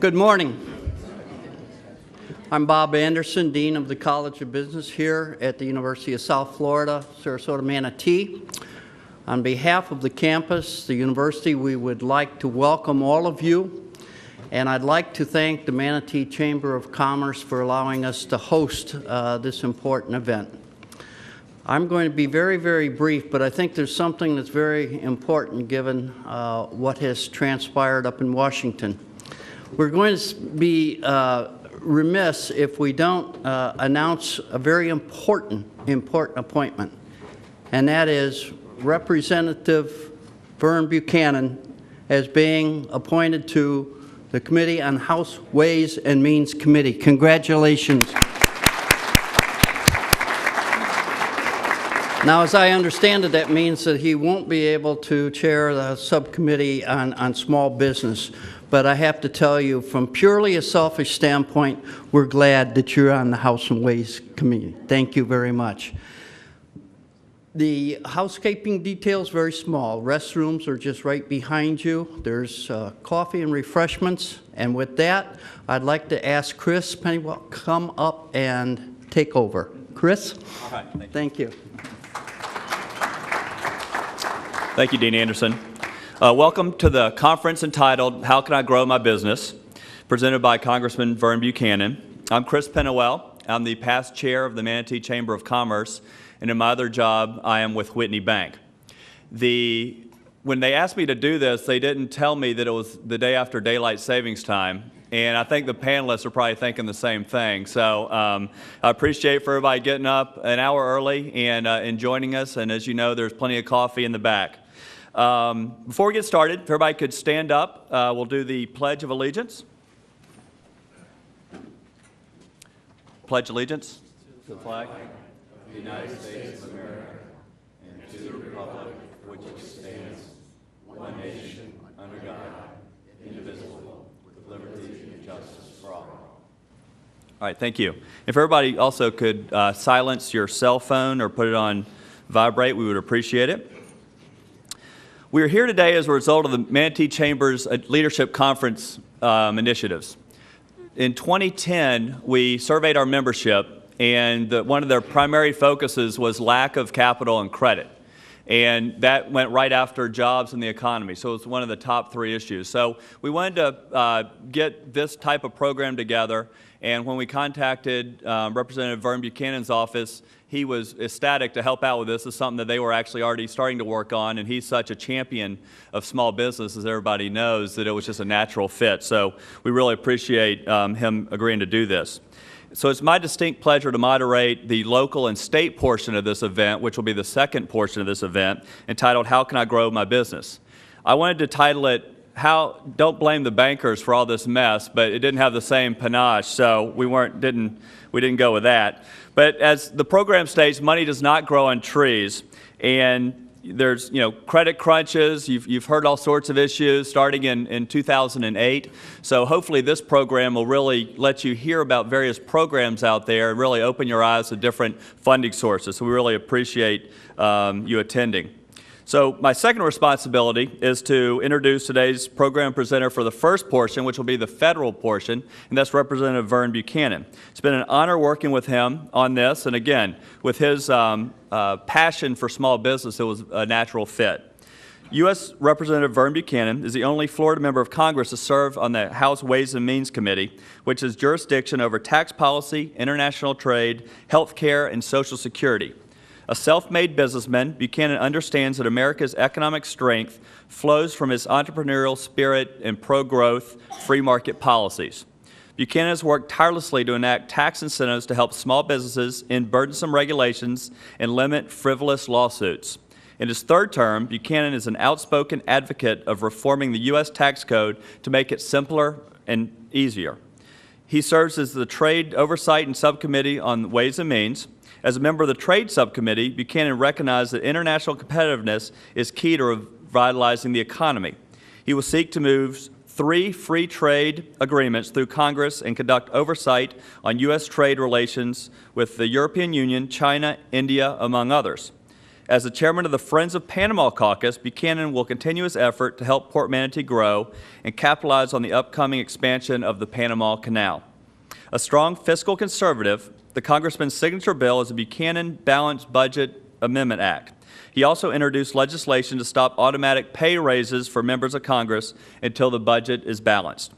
Good morning. I'm Bob Anderson, Dean of the College of Business here at the University of South Florida, Sarasota Manatee. On behalf of the campus, the university, we would like to welcome all of you, and I'd like to thank the Manatee Chamber of Commerce for allowing us to host this important event. I'm going to be very, very brief, but I think there's something that's very important given what has transpired up in Washington. We're going to be remiss if we don't announce a very important appointment, and that is Representative Vern Buchanan as being appointed to the Committee on House Ways and Means Committee. Congratulations. Now, as I understand it, that means that he won't be able to chair the subcommittee on small business. But I have to tell you, from purely a selfish standpoint, we're glad that you're on the House and Ways Committee. Thank you very much. The housekeeping details very small. Restrooms are just right behind you. There's coffee and refreshments. And with that, I'd like to ask Chris Pennywell to come up and take over. Chris? All right, thank you. Thank you, Dean Anderson. Welcome to the conference entitled, How Can I Grow My Business?, presented by Congressman Vern Buchanan. I'm Chris Pennywell. I'm the past chair of the Manatee Chamber of Commerce, and in my other job, I am with Whitney Bank. When they asked me to do this, they didn't tell me that it was the day after daylight savings time, and I think the panelists are probably thinking the same thing. So I appreciate for everybody getting up an hour early and joining us, and as you know, there's plenty of coffee in the back. Before we get started, if everybody could stand up, we'll do the Pledge of Allegiance. Pledge allegiance to the flag of the United States of America and to the republic for which it stands, one nation, under God, indivisible, with liberty and justice for all. All right, thank you. If everybody also could silence your cell phone or put it on vibrate, we would appreciate it. We are here today as a result of the Manatee Chamber's Leadership Conference initiatives. In 2010, we surveyed our membership, and one of their primary focuses was lack of capital and credit. And that went right after jobs and the economy, so it's one of the top 3 issues. So we wanted to get this type of program together, and when we contacted Representative Vern Buchanan's office, he was ecstatic to help out with this. It's something that they were actually already starting to work on, and he's such a champion of small business, as everybody knows, that it was just a natural fit. So we really appreciate him agreeing to do this. So it's my distinct pleasure to moderate the local and state portion of this event, which will be the second portion of this event, entitled, How Can I Grow My Business? I wanted to title it, Don't Blame the Bankers for All This Mess, but it didn't have the same panache, so we didn't go with that. But as the program states, money does not grow on trees, and there's credit crunches. You've heard all sorts of issues starting in 2008. So hopefully this program will really let you hear about various programs out there and really open your eyes to different funding sources. So we really appreciate you attending. So my second responsibility is to introduce today's program presenter for the first portion, which will be the federal portion, and that's Representative Vern Buchanan. It's been an honor working with him on this, and again, with his passion for small business, it was a natural fit. U.S. Representative Vern Buchanan is the only Florida member of Congress to serve on the House Ways and Means Committee, which has jurisdiction over tax policy, international trade, health care, and Social Security. A self-made businessman, Buchanan understands that America's economic strength flows from its entrepreneurial spirit and pro-growth free market policies. Buchanan has worked tirelessly to enact tax incentives to help small businesses end burdensome regulations and limit frivolous lawsuits. In his third term, Buchanan is an outspoken advocate of reforming the U.S. tax code to make it simpler and easier. He serves as the Trade Oversight and Subcommittee on Ways and Means. As a member of the Trade Subcommittee, Buchanan recognized that international competitiveness is key to revitalizing the economy. He will seek to move 3 free trade agreements through Congress and conduct oversight on U.S. trade relations with the European Union, China, India, among others. As the chairman of the Friends of Panama Caucus, Buchanan will continue his effort to help Port Manatee grow and capitalize on the upcoming expansion of the Panama Canal. A strong fiscal conservative, the congressman's signature bill is the Buchanan Balanced Budget Amendment Act. He also introduced legislation to stop automatic pay raises for members of Congress until the budget is balanced.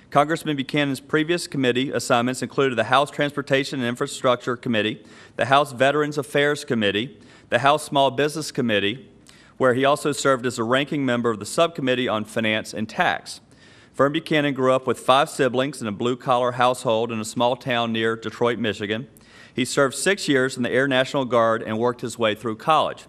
Congressman Buchanan's previous committee assignments included the House Transportation and Infrastructure Committee, the House Veterans Affairs Committee, the House Small Business Committee, where he also served as a ranking member of the Subcommittee on Finance and Tax. Vern Buchanan grew up with 5 siblings in a blue-collar household in a small town near Detroit, Michigan. He served 6 years in the Air National Guard and worked his way through college.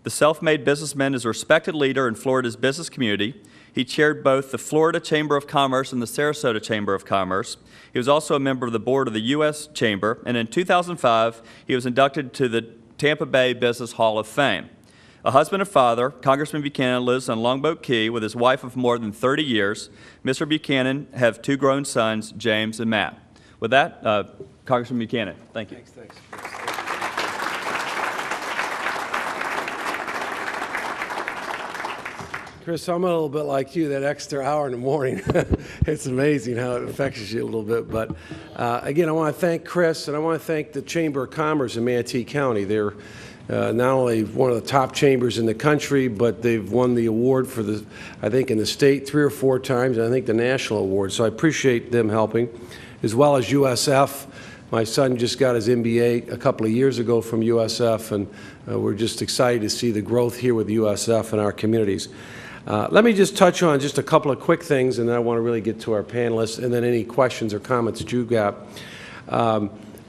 The self-made businessman is a respected leader in Florida's business community. He chaired both the Florida Chamber of Commerce and the Sarasota Chamber of Commerce. He was also a member of the board of the U.S. Chamber, and in 2005, he was inducted to the Tampa Bay Business Hall of Fame. A husband and father, Congressman Buchanan lives on Longboat Key with his wife of more than 30 years. Mr. Buchanan have 2 grown sons, James and Matt. With that, Congressman Buchanan, thank you. Thanks. Chris, I'm a little bit like you, that extra hour in the morning. It's amazing how it affects you a little bit. But again, I want to thank Chris, and I want to thank the Chamber of Commerce in Manatee County. They're not only one of the top chambers in the country, but they've won the award for the, I think, in the state 3 or 4 times, and I think the national award. So I appreciate them helping, as well as USF. My son just got his MBA a couple of years ago from USF, and we're just excited to see the growth here with USF in our communities. Let me just touch on just a couple of quick things, and then I want to really get to our panelists, and then any questions or comments that you got.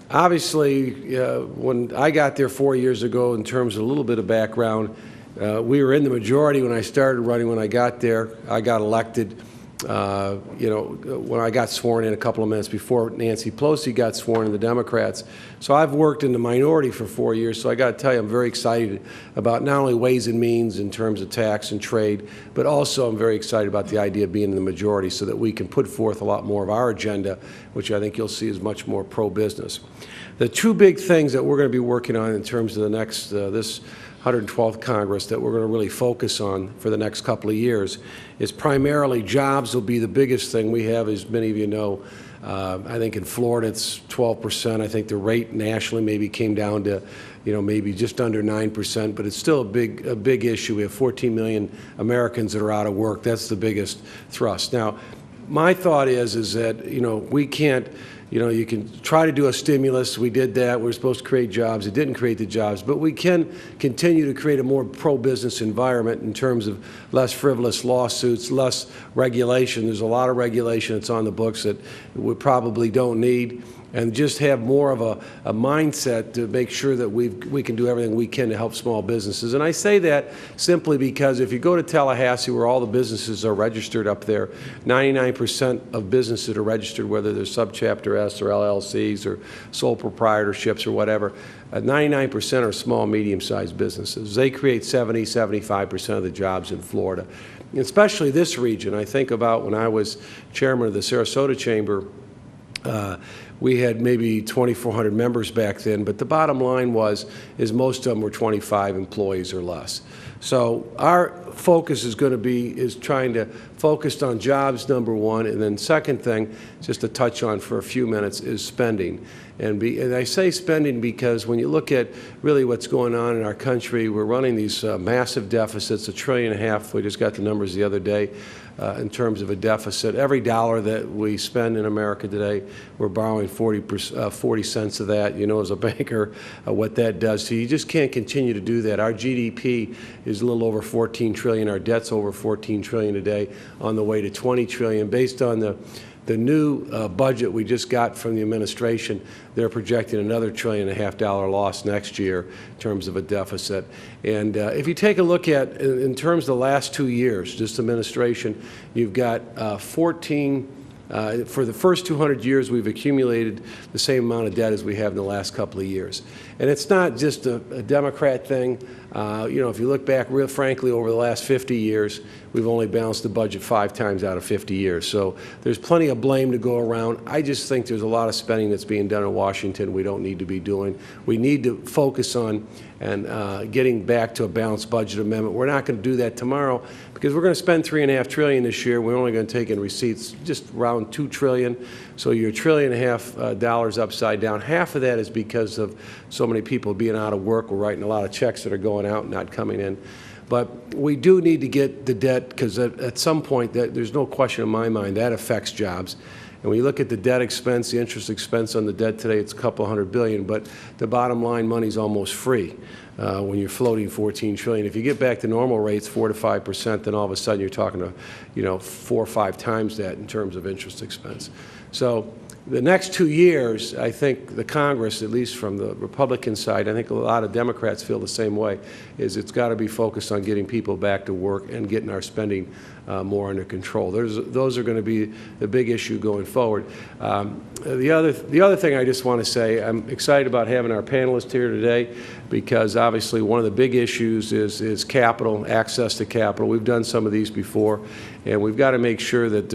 Obviously, when I got there 4 years ago, in terms of a little bit of background, we were in the majority when I started running. When I got there, I got elected, when I got sworn in a couple of minutes before Nancy Pelosi got sworn in, the Democrats. So I've worked in the minority for 4 years, so I got to tell you, I'm very excited about not only Ways and Means in terms of tax and trade, but also I'm very excited about the idea of being in the majority so that we can put forth a lot more of our agenda, which I think you'll see is much more pro-business. The 2 big things that we're going to be working on in terms of the next, this 112th Congress that we're going to really focus on for the next couple of years is primarily jobs will be the biggest thing we have, as many of you know. I think in Florida it's 12%. I think the rate nationally maybe came down to, maybe just under 9%, but it's still a big issue. We have 14 million Americans that are out of work. That's the biggest thrust. Now, my thought is that, we can't, you can try to do a stimulus. We did that. We're supposed to create jobs. It didn't create the jobs. But we can continue to create a more pro-business environment in terms of less frivolous lawsuits, less regulation. There's a lot of regulation that's on the books that we probably don't need. And just have more of a mindset to make sure that we can do everything we can to help small businesses. And I say that simply because if you go to Tallahassee, where all the businesses are registered up there, 99% of businesses are registered, whether they're subchapter S or LLCs or sole proprietorships or whatever. 99% are small, medium-sized businesses. They create 75% of the jobs in Florida, especially this region. I think about when I was chairman of the Sarasota Chamber, we had maybe 2,400 members back then, but the bottom line is most of them were 25 employees or less. So our focus is going to be trying to focus on jobs, number one, and then second thing, just to touch on for a few minutes, is spending. And I say spending because when you look at really what's going on in our country, we're running these massive deficits, $1.5 trillion. We just got the numbers the other day. In terms of a deficit, every dollar that we spend in America today, we're borrowing 40 cents of that. You know, as a banker, what that does. So you just can't continue to do that. Our GDP is a little over 14 trillion. Our debt's over 14 trillion today, on the way to 20 trillion. Based on the The new budget we just got from the administration, they're projecting another $1.5 trillion loss next year in terms of a deficit. And if you take a look at, in terms of the last 2 years, this administration, you've got 14, for the first 200 years, we've accumulated the same amount of debt as we have in the last couple of years. And it's not just a Democrat thing. You know, if you look back, real frankly, over the last 50 years, we've only balanced the budget 5 times out of 50 years. So there's plenty of blame to go around. I just think there's a lot of spending that's being done in Washington we don't need to be doing. We need to focus on getting back to a balanced budget amendment. We're not going to do that tomorrow because we're going to spend $3.5 trillion this year. We're only going to take in receipts just around $2 trillion. So you're $1.5 trillion upside down. Half of that is because of so many people being out of work. We're writing a lot of checks that are going out and not coming in. But we do need to get the debt, because at some point, there's no question in my mind, that affects jobs. And when you look at the debt expense, the interest expense on the debt today, it's a couple $100 billion, but the bottom line money's almost free when you're floating $14 trillion. If you get back to normal rates, 4 to 5%, then all of a sudden you're talking to, you know, 4 or 5 times that in terms of interest expense. So the next 2 years, I think the Congress, at least from the Republican side, I think a lot of Democrats feel the same way, is it's got to be focused on getting people back to work and getting our spending more under control. Those are going to be the big issue going forward. The other thing I just want to say, I'm excited about having our panelists here today, because obviously one of the big issues is capital, access to capital. We've done some of these before, and we've got to make sure that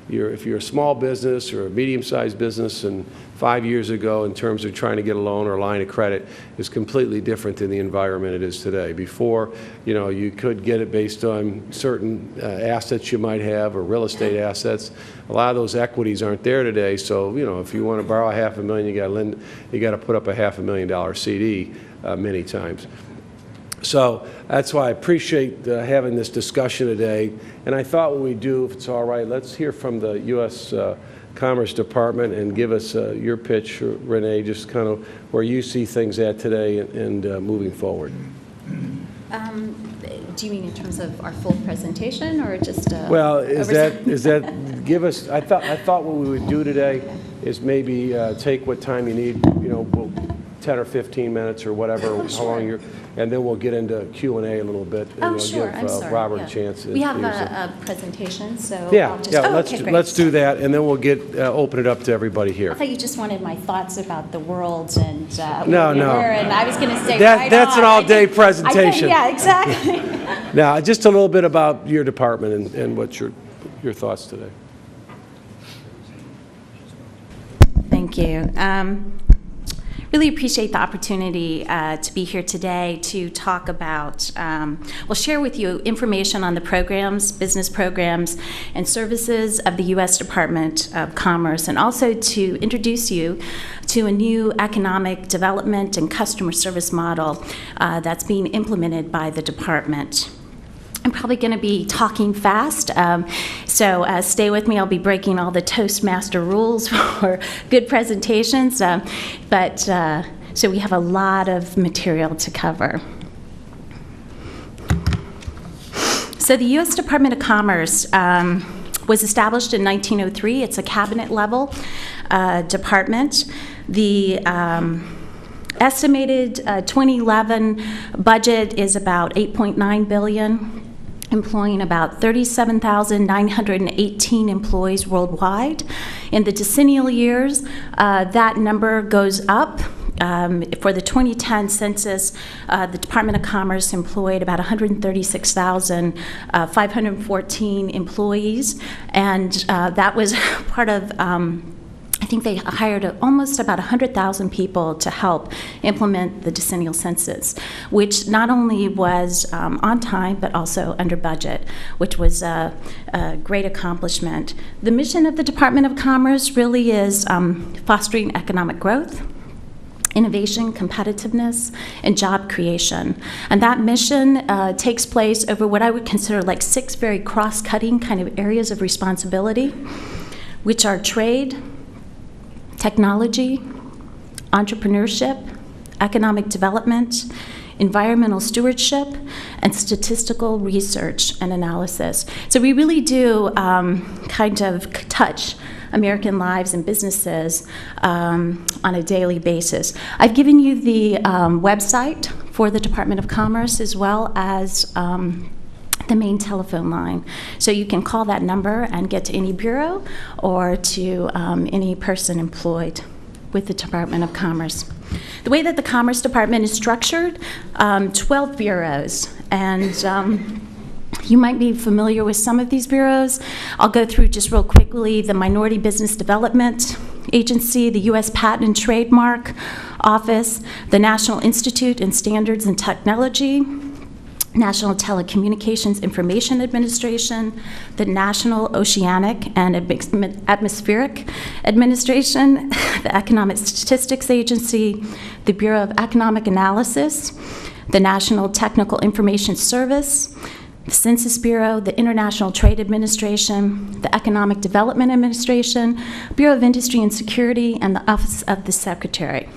if you're a small business or a medium-sized business, and 5 years ago in terms of trying to get a loan or a line of credit is completely different than the environment it is today. Before, you know, you could get it based on certain assets you might have or real estate assets. A lot of those equities aren't there today, so, you know, if you want to borrow $500,000, you got to put up a $500,000 CD many times. So that's why I appreciate having this discussion today. And I thought what we'd do, if it's all right, let's hear from the U.S. Commerce Department and give us your pitch, Renee, just kind of where you see things at today and moving forward. Do you mean in terms of our full presentation, or just well, is that give us? I thought what we would do today is maybe take what time you need. You know, 10 or 15 minutes or whatever, how long you're, and then we'll get into Q&A a little bit, and we'll give Robert a chance. We have a presentation, so let's do that, and then we'll get open it up to everybody here. I thought you just wanted my thoughts about the world and no, and I was going to say that's an all-day presentation. Yeah, exactly. Now, just a little bit about your department and what your thoughts today. Thank you. Really appreciate the opportunity to be here today to talk about, we'll share with you information on the programs, business programs, and services of the U.S. Department of Commerce, and also to introduce you to a new economic development and customer service model that's being implemented by the department. I'm probably going to be talking fast, so stay with me. I'll be breaking all the Toastmaster rules for good presentations, so we have a lot of material to cover. So the U.S. Department of Commerce was established in 1903. It's a cabinet-level department. The estimated 2011 budget is about $8.9 billion. Employing about 37,918 employees worldwide. In the decennial years, that number goes up. For the 2010 census, the Department of Commerce employed about 136,514 employees, and that was part of I think they hired almost about 100,000 people to help implement the decennial census, which not only was on time, but also under budget, which was a great accomplishment. The mission of the Department of Commerce really is fostering economic growth, innovation, competitiveness, and job creation. And that mission takes place over what I would consider like 6 very cross-cutting kind of areas of responsibility, which are trade, technology, entrepreneurship, economic development, environmental stewardship, and statistical research and analysis. So we really do kind of touch American lives and businesses on a daily basis. I've given you the website for the Department of Commerce as well as the main telephone line. So you can call that number and get to any bureau or to any person employed with the Department of Commerce. The way that the Commerce Department is structured, 12 bureaus, and you might be familiar with some of these bureaus. I'll go through just real quickly: the Minority Business Development Agency, the U.S. Patent and Trademark Office, the National Institute in Standards and Technology, National Telecommunications Information Administration, the National Oceanic and Atmospheric Administration, the Economic Statistics Agency, the Bureau of Economic Analysis, the National Technical Information Service, the Census Bureau, the International Trade Administration, the Economic Development Administration, Bureau of Industry and Security, and the Office of the Secretary.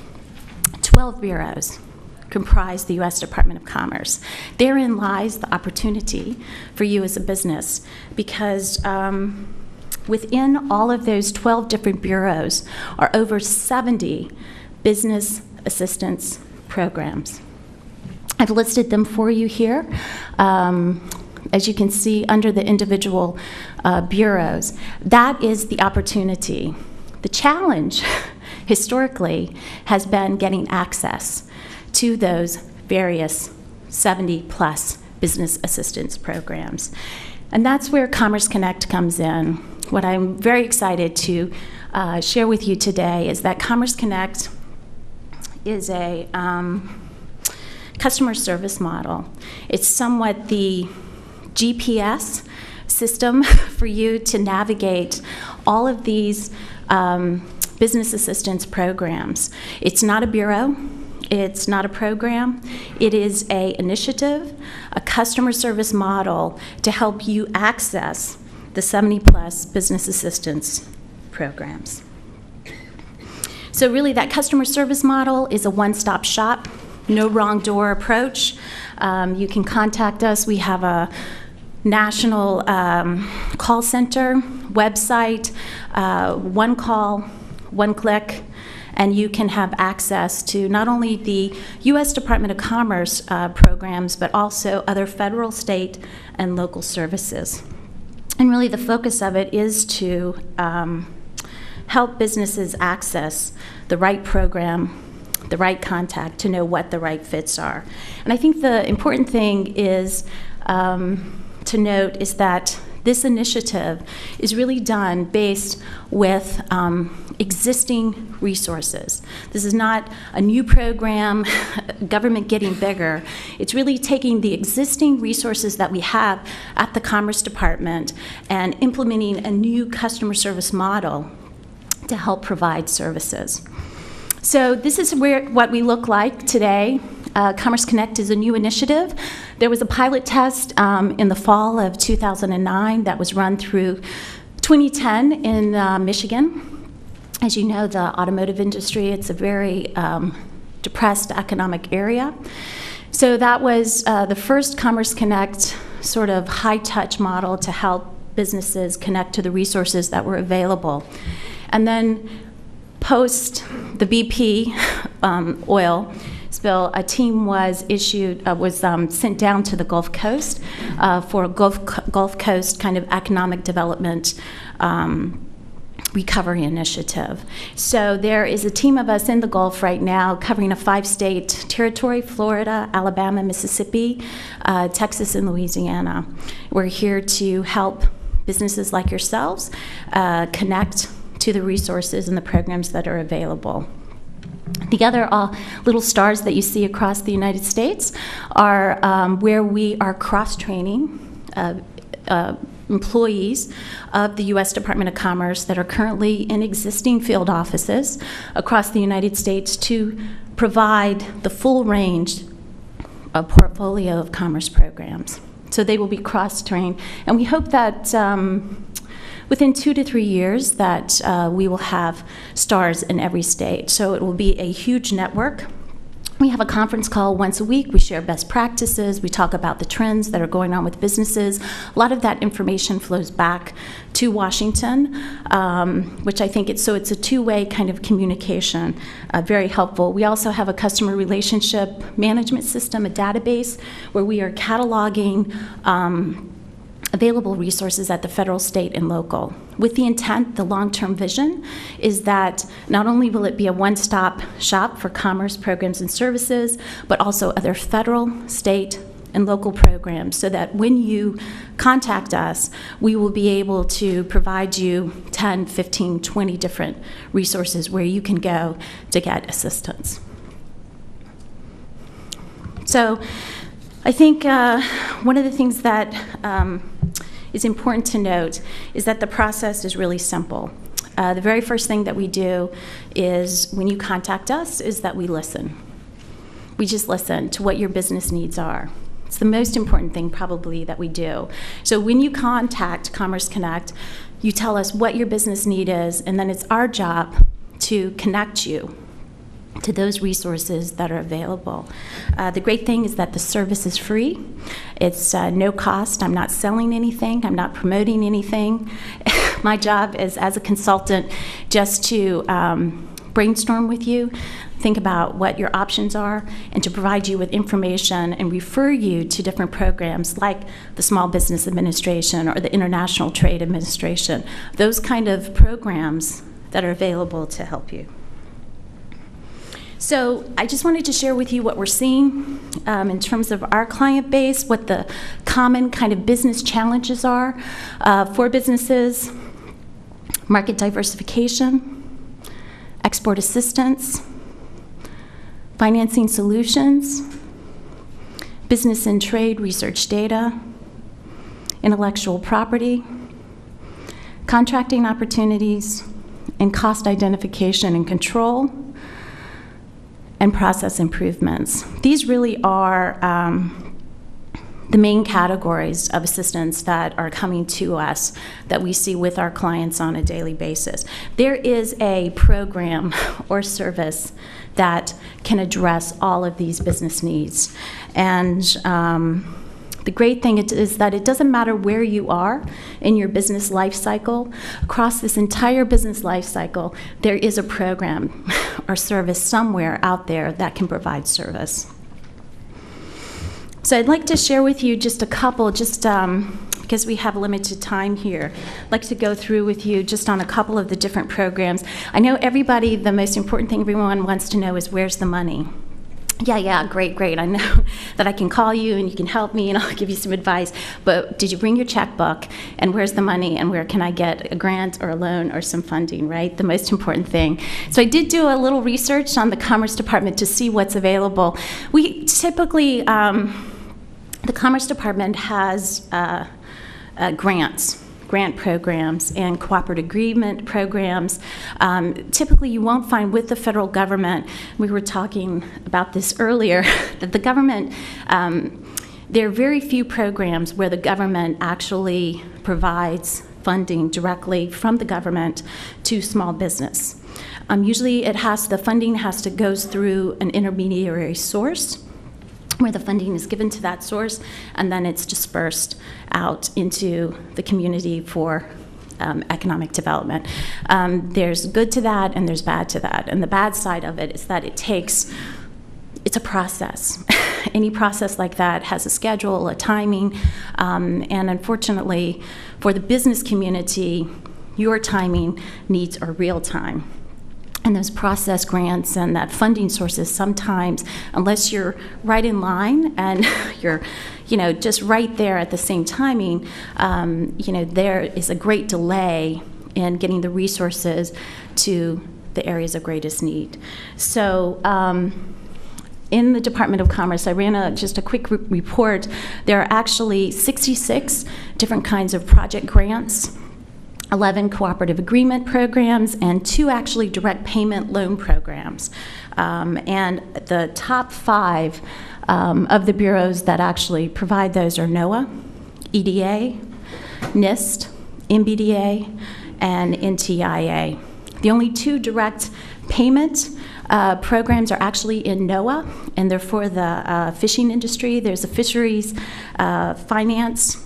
12 bureaus comprise the U.S. Department of Commerce. Therein lies the opportunity for you as a business, because within all of those 12 different bureaus are over 70 business assistance programs. I've listed them for you here. As you can see under the individual bureaus, that is the opportunity. The challenge historically has been getting access to those various 70-plus business assistance programs. And that's where Commerce Connect comes in. What I'm very excited to share with you today is that Commerce Connect is a customer service model. It's somewhat the GPS system for you to navigate all of these business assistance programs. It's not a bureau. It's not a program. It is an initiative, a customer service model to help you access the 70-plus business assistance programs. So really, that customer service model is a one-stop shop, no wrong door approach. You can contact us. We have a national call center, website, one call, one click, and you can have access to not only the U.S. Department of Commerce programs, but also other federal, state, and local services. And really the focus of it is to help businesses access the right program, the right contact, to know what the right fits are. And I think the important thing is to note is that this initiative is really done based with existing resources. This is not a new program, government getting bigger. It's really taking the existing resources that we have at the Commerce Department and implementing a new customer service model to help provide services. So this is what we look like today. Commerce Connect is a new initiative. There was a pilot test in the fall of 2009 that was run through 2010 in Michigan. As you know, the automotive industry, it's a very depressed economic area. So that was the first Commerce Connect sort of high-touch model to help businesses connect to the resources that were available. And then post the BP oil spill, a team was sent down to the Gulf Coast for a Gulf Coast kind of economic development recovery initiative. So there is a team of us in the Gulf right now covering a 5-state territory: Florida, Alabama, Mississippi, Texas, and Louisiana. We're here to help businesses like yourselves connect to the resources and the programs that are available. The other little stars that you see across the United States are where we are cross-training employees of the U.S. Department of Commerce that are currently in existing field offices across the United States to provide the full range of portfolio of commerce programs. So they will be cross-trained, and we hope that within 2 to 3 years that we will have stars in every state. So it will be a huge network We have a conference call once a week. We share best practices. We talk about the trends that are going on with businesses. A lot of that information flows back to Washington, which I think it's a two-way kind of communication, very helpful. We also have a customer relationship management system, a database, where we are cataloging available resources at the federal, state, and local. With the intent, the long-term vision is that not only will it be a one-stop shop for commerce programs and services, but also other federal, state, and local programs, so that when you contact us, we will be able to provide you 10, 15, 20 different resources where you can go to get assistance. So I think one of the things that is important to note is that the process is really simple. The very first thing that we do is, when you contact us, is that we listen. We just listen to what your business needs are. It's the most important thing probably that we do. So when you contact Commerce Connect, you tell us what your business need is, and then it's our job to connect you to those resources that are available. The great thing is that the service is free. It's no cost. I'm not selling anything. I'm not promoting anything. My job is, as a consultant, just to brainstorm with you, think about what your options are, and to provide you with information and refer you to different programs like the Small Business Administration or the International Trade Administration, those kind of programs that are available to help you. So I just wanted to share with you what we're seeing in terms of our client base, what the common kind of business challenges are for businesses: market diversification, export assistance, financing solutions, business and trade research data, intellectual property, contracting opportunities, and cost identification and control, and process improvements. These really are the main categories of assistance that are coming to us that we see with our clients on a daily basis. There is a program or service that can address all of these business needs. And the great thing is that it doesn't matter where you are in your business life cycle. Across this entire business life cycle, there is a program or service somewhere out there that can provide service. So I'd like to share with you just a couple, because we have limited time here. I'd like to go through with you just on a couple of the different programs. I know everybody, the most important thing everyone wants to know is, where's the money? Yeah, great. I know that I can call you and you can help me and I'll give you some advice, but did you bring your checkbook, and where's the money, and where can I get a grant or a loan or some funding, right? The most important thing. So I did do a little research on the Commerce Department to see what's available. We typically, the Commerce Department has grant programs and cooperative agreement programs. Typically, you won't find with the federal government, we were talking about this earlier, that the government, there are very few programs where the government actually provides funding directly from the government to small business. Usually, the funding goes through an intermediary source, where the funding is given to that source, and then it's dispersed out into the community for economic development. There's good to that, and there's bad to that. And the bad side of it is that it's a process. Any process like that has a schedule, a timing, and unfortunately, for the business community, your timing needs are real time. And those process grants and that funding sources, sometimes, unless you're right in line and you're, just right there at the same timing, there is a great delay in getting the resources to the areas of greatest need. So in the Department of Commerce, I ran just a quick report. There are actually 66 different kinds of project grants, 11 cooperative agreement programs, and 2 actually direct payment loan programs. And the top 5 of the bureaus that actually provide those are NOAA, EDA, Nist, MBDA, and NTIA. The only 2 direct payment programs are actually in NOAA, and they're for the fishing industry. There's a fisheries finance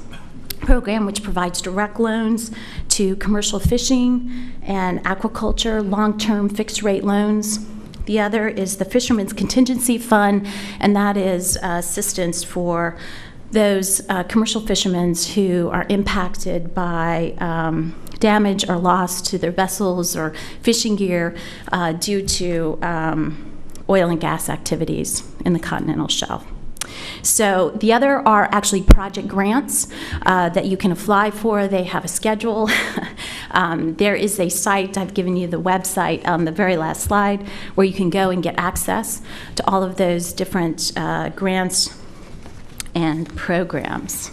program which provides direct loans to commercial fishing and aquaculture, long-term fixed-rate loans. The other is the Fishermen's Contingency Fund, and that is assistance for those commercial fishermen who are impacted by damage or loss to their vessels or fishing gear due to oil and gas activities in the continental shelf. So the other are actually project grants that you can apply for. They have a schedule. There is a site, I've given you the website on the very last slide, where you can go and get access to all of those different grants and programs.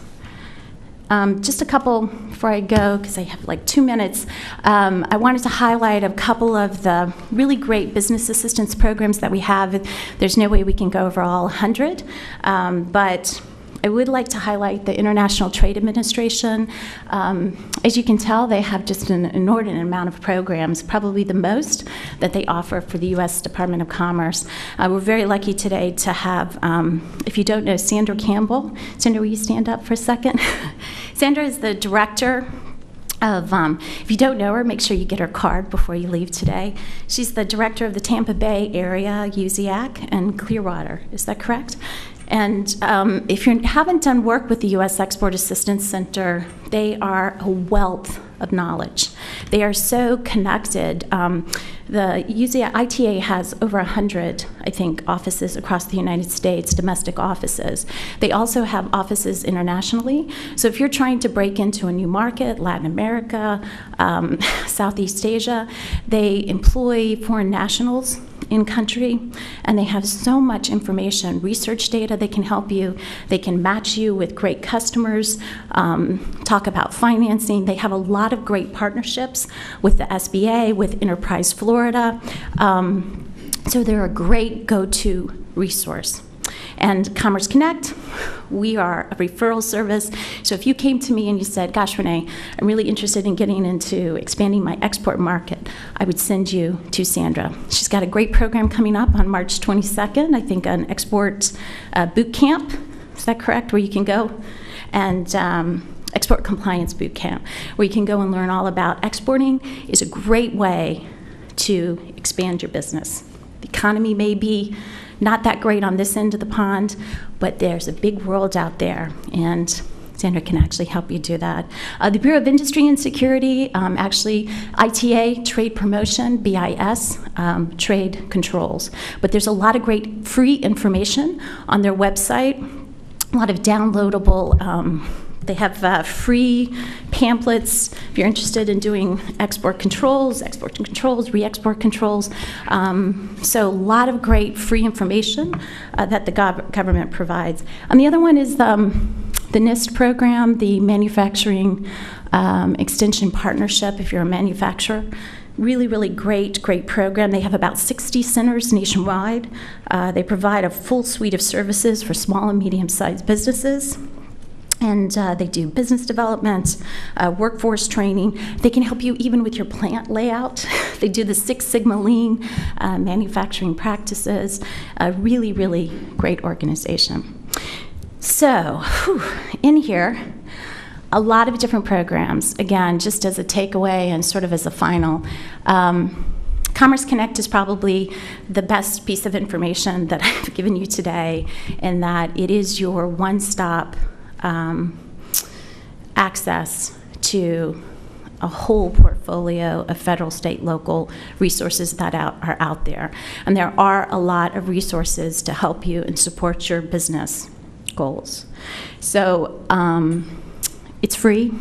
Just a couple before I go, because I have like 2 minutes. I wanted to highlight a couple of the really great business assistance programs that we have. There's no way we can go over all 100, but I would like to highlight the International Trade Administration. As you can tell, they have just an inordinate amount of programs, probably the most that they offer for the U.S. Department of Commerce. We're very lucky today to have, if you don't know, Sandra Campbell. Sandra, will you stand up for a second? Sandra is the director of, if you don't know her, make sure you get her card before you leave today. She's the director of the Tampa Bay area, USIAC, and Clearwater. Is that correct? And if you haven't done work with the U.S. Export Assistance Center, they are a wealth of knowledge. They are so connected. The ITA has over 100, I think, offices across the United States, domestic offices. They also have offices internationally. So if you're trying to break into a new market, Latin America, Southeast Asia, they employ foreign nationals in country, and they have so much information, research data. They can help you. They can match you with great customers, talk about financing. They have a lot of great partnerships with the SBA, with Enterprise Florida. So they're a great go-to resource. And Commerce Connect, we are a referral service. So if you came to me and you said, gosh, Renee, I'm really interested in getting into expanding my export market, I would send you to Sandra. She's got a great program coming up on March 22nd, I think an export boot camp. Is that correct? Where you can go and export compliance boot camp, where you can go and learn all about exporting. Is a great way to expand your business. The economy may be not that great on this end of the pond, but there's a big world out there, and Sandra can actually help you do that. The Bureau of Industry and Security, actually ITA, Trade Promotion, BIS, Trade Controls. But there's a lot of great free information on their website, a lot of downloadable. They have free pamphlets if you're interested in doing export controls, re-export controls. So a lot of great free information that the government provides. And the other one is the Nist program, the Manufacturing Extension Partnership, if you're a manufacturer. Really, really great program. They have about 60 centers nationwide. They provide a full suite of services for small and medium-sized businesses. And they do business development, workforce training. They can help you even with your plant layout. They do the Six Sigma Lean manufacturing practices. A really, really great organization. So, in here, a lot of different programs. Again, just as a takeaway and sort of as a final. Commerce Connect is probably the best piece of information that I've given you today, in that it is your one-stop access to a whole portfolio of federal, state, local resources that are out there. And there are a lot of resources to help you and support your business goals. So it's free,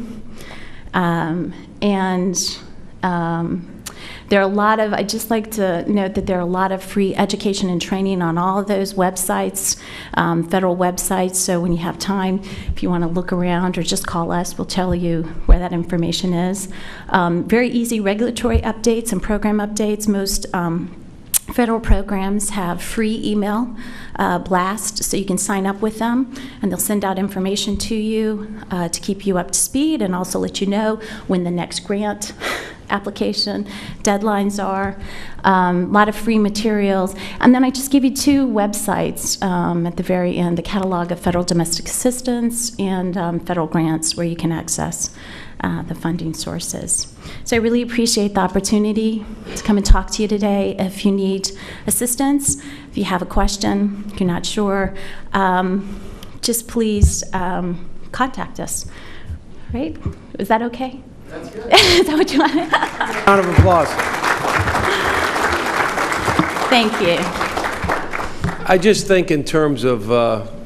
there are a lot of, I'd just like to note that there are a lot of free education and training on all of those websites, federal websites. So when you have time, if you want to look around or just call us, we'll tell you where that information is. Very easy regulatory updates and program updates. Most federal programs have free email blast, so you can sign up with them, and they'll send out information to you to keep you up to speed and also let you know when the next grant application deadlines are, a lot of free materials. And then I just give you two websites at the very end, the catalog of federal domestic assistance and federal grants where you can access the funding sources. So I really appreciate the opportunity to come and talk to you today. If you need assistance, if you have a question, if you're not sure, just please contact us. Right? Is that okay? That's good. Is that what you want? Round of applause. Thank you. I just think in terms of,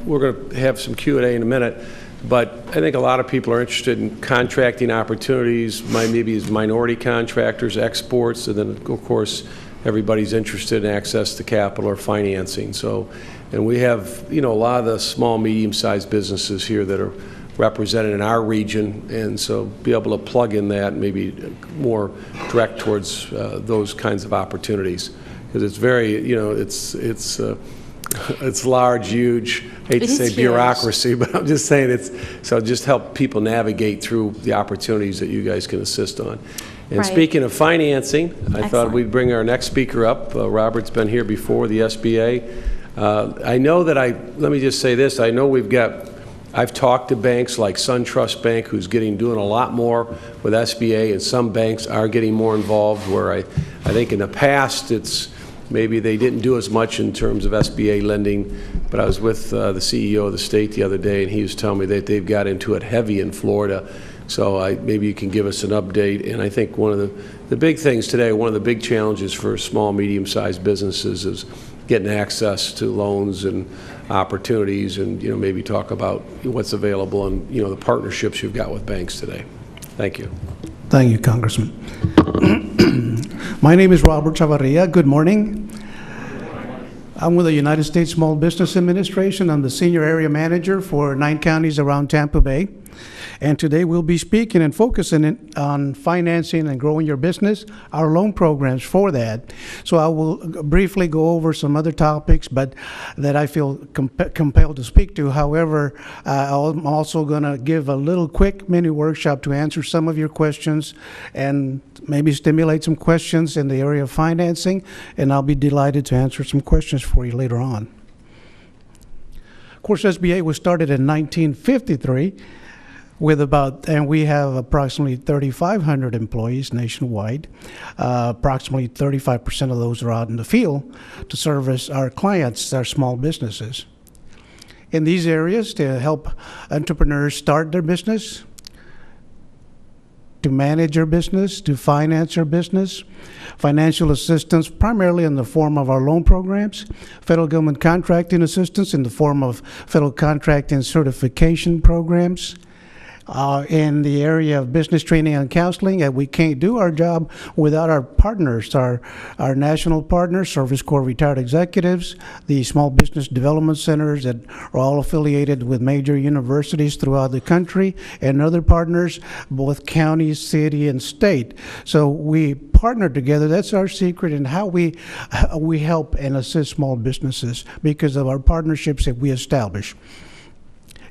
we're going to have some Q&A in a minute, but I think a lot of people are interested in contracting opportunities, maybe as minority contractors, exports, and then, of course, everybody's interested in access to capital or financing. So, and we have, a lot of the small, medium-sized businesses here that are represented in our region, and so be able to plug in that and maybe more direct towards those kinds of opportunities, because it's very, it's large, huge. Hate to say bureaucracy, but I'm just saying so just help people navigate through the opportunities that you guys can assist on. And speaking of financing, I thought we'd bring our next speaker up. Robert's been here before, the SBA. I know that let me just say this, I know I've talked to banks like SunTrust Bank, who's doing a lot more with SBA, and some banks are getting more involved, where I think in the past maybe they didn't do as much in terms of SBA lending, but I was with the CEO of the state the other day, and he was telling me that they've got into it heavy in Florida. So maybe you can give us an update. And I think one of the big things today, one of the big challenges for small, medium-sized businesses is getting access to loans and opportunities, and maybe talk about what's available and the partnerships you've got with banks today. Thank you. Thank you, Congressman. My name is Robert Chavarria. Good morning. I'm with the United States Small Business Administration. I'm the Senior Area Manager for 9 counties around Tampa Bay. And today we'll be speaking and focusing on financing and growing your business, our loan programs for that. So I will briefly go over some other topics, but that I feel compelled to speak to. However, I'm also going to give a little quick mini workshop to answer some of your questions and maybe stimulate some questions in the area of financing, and I'll be delighted to answer some questions for you later on. Of course, SBA was started in 1953. And we have approximately 3,500 employees nationwide. Approximately 35% of those are out in the field to service our clients, our small businesses. In these areas, to help entrepreneurs start their business, to manage their business, to finance their business, financial assistance primarily in the form of our loan programs, federal government contracting assistance in the form of federal contracting certification programs, in the area of business training and counseling, and we can't do our job without our partners, our national partners, Service Corps retired executives, the small business development centers that are all affiliated with major universities throughout the country, and other partners, both county, city, and state. So we partner together. That's our secret in how we help and assist small businesses, because of our partnerships that we establish.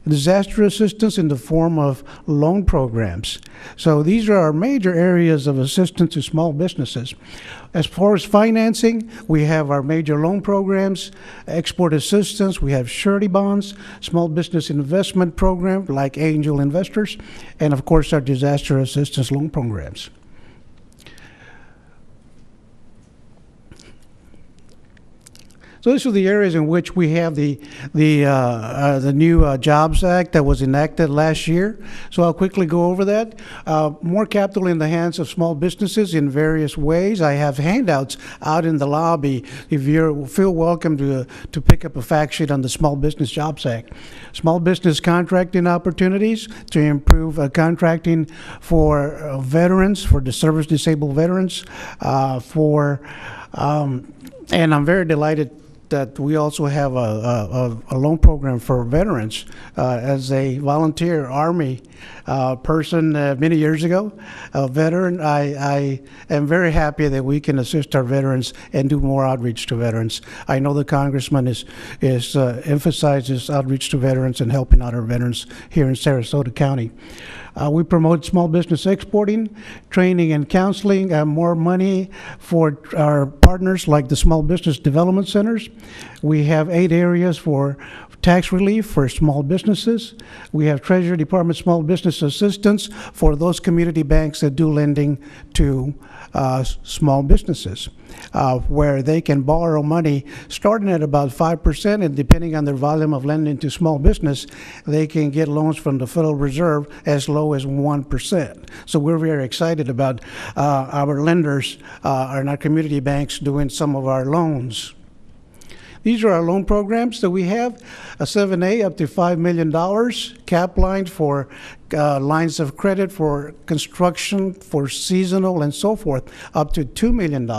Disaster assistance in the form of loan programs. So these are our major areas of assistance to small businesses. As far as financing, we have our major loan programs, export assistance, we have surety bonds, small business investment program like angel investors, and of course our disaster assistance loan programs. So these are the areas in which we have the new Jobs Act that was enacted last year. So I'll quickly go over that. More capital in the hands of small businesses in various ways. I have handouts out in the lobby. If you feel welcome to pick up a fact sheet on the Small Business Jobs Act. Small business contracting opportunities to improve contracting for veterans, for the service-disabled veterans, and I'm very delighted that we also have a loan program for veterans. As a volunteer Army person many years ago, a veteran. I am very happy that we can assist our veterans and do more outreach to veterans. I know the congressman emphasizes outreach to veterans and helping out our veterans here in Sarasota County. We promote small business exporting, training and counseling, more money for our partners like the small business development centers. We have 8 areas for tax relief for small businesses. We have Treasury Department small business assistance for those community banks that do lending to small businesses, where they can borrow money starting at about 5%, and depending on their volume of lending to small business, they can get loans from the Federal Reserve as low as 1%. So we're very excited about our lenders and our community banks doing some of our loans. These are our loan programs that we have, a 7A up to $5 million, cap lines for lines of credit for construction, for seasonal and so forth, up to $2 million.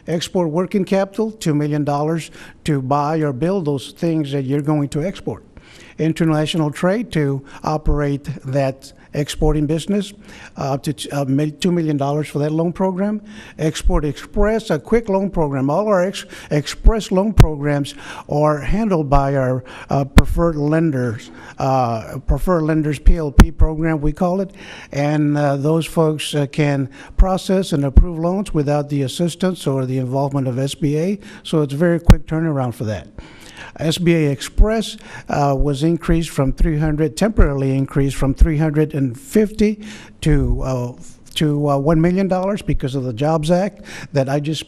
Export working capital, $2 million to buy or build those things that you're going to export. International trade to operate that exporting business, up to $2 million for that loan program. Export Express, a quick loan program. All our express loan programs are handled by our preferred lenders PLP program, we call it, and those folks can process and approve loans without the assistance or the involvement of SBA, so it's a very quick turnaround for that. SBA Express was increased from temporarily increased from 350 to $1 million because of the Jobs Act that I just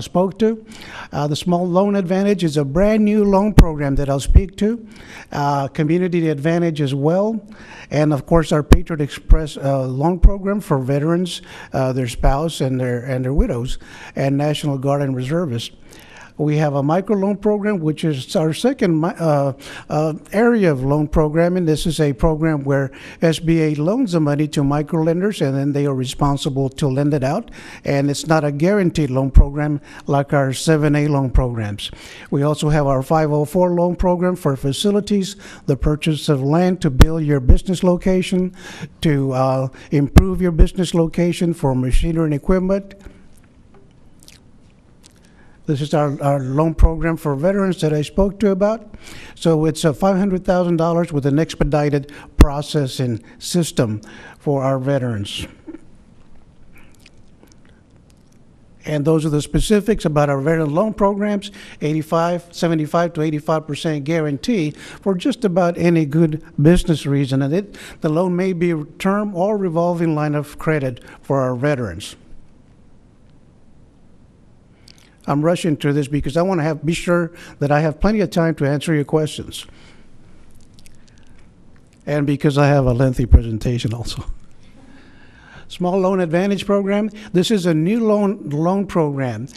spoke to. The Small Loan Advantage is a brand new loan program that I'll speak to. Community Advantage as well. And of course our Patriot Express loan program for veterans, their spouse and their widows, and National Guard and Reservists. We have a microloan program, which is our second area of loan programming. This is a program where SBA loans the money to microlenders, and then they are responsible to lend it out. And it's not a guaranteed loan program like our 7A loan programs. We also have our 504 loan program for facilities, the purchase of land to build your business location, to improve your business location for machinery and equipment. This is our loan program for veterans that I spoke to about. So it's $500,000 with an expedited processing system for our veterans. And those are the specifics about our veteran loan programs, 75 to 85% guarantee for just about any good business reason. And the loan may be a term or revolving line of credit for our veterans. I'm rushing through this because I want to be sure that I have plenty of time to answer your questions. And because I have a lengthy presentation also. Small Loan Advantage Program. This is a new loan program.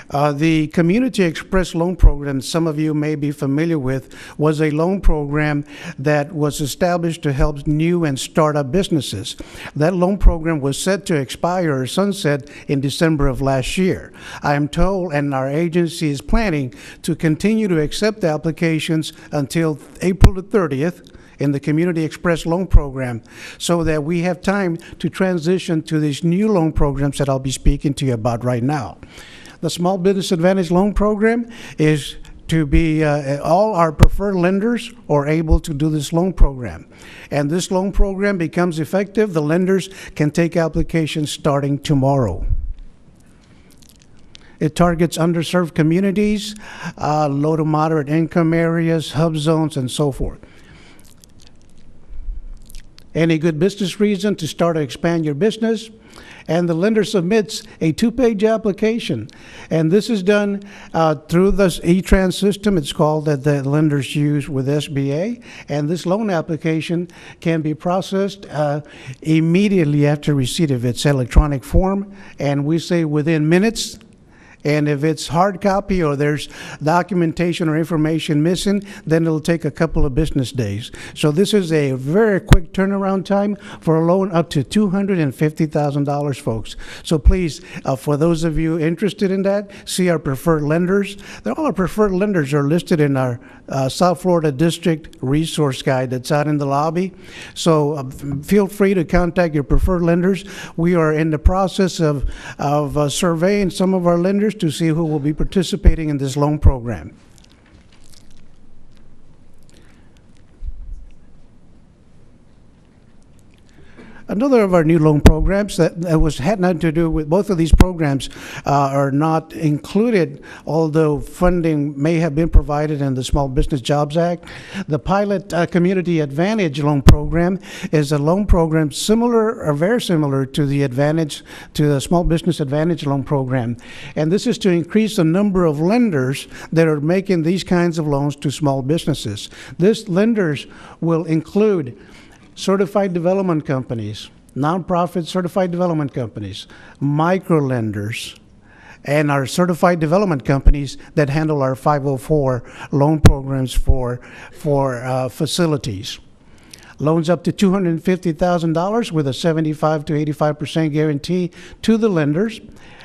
The Community Express Loan Program, some of you may be familiar with, was a loan program that was established to help new and startup businesses. That loan program was set to expire or sunset in December of last year. I am told, and our agency is planning to continue to accept applications until April the 30th. In the Community Express Loan Program, so that we have time to transition to these new loan programs that I'll be speaking to you about right now. The Small Business Advantage Loan Program is to be, all our preferred lenders are able to do this loan program. And this loan program becomes effective. The lenders can take applications starting tomorrow. It targets underserved communities, low to moderate income areas, hub zones, and so forth. Any good business reason to start or expand your business, and the lender submits a 2-page application. And this is done through the E-Trans system, it's called, that the lenders use with SBA. And this loan application can be processed immediately after receipt of its electronic form, and we say within minutes. And if it's hard copy or there's documentation or information missing, then it'll take a couple of business days. So this is a very quick turnaround time for a loan up to $250,000, folks. So please, for those of you interested in that, see our preferred lenders. All our preferred lenders are listed in our South Florida District Resource Guide that's out in the lobby. So feel free to contact your preferred lenders. We are in the process of surveying some of our lenders to see who will be participating in this loan program. Another of our new loan programs that had nothing to do with both of these programs are not included, although funding may have been provided in the Small Business Jobs Act. The Pilot Community Advantage Loan Program is a loan program similar or very similar to the Small Business Advantage Loan Program. And this is to increase the number of lenders that are making these kinds of loans to small businesses. These lenders will include certified development companies, nonprofit certified development companies, micro lenders, and our certified development companies that handle our 504 loan programs for facilities. Loans up to $250,000 with a 75 to 85% guarantee to the lenders.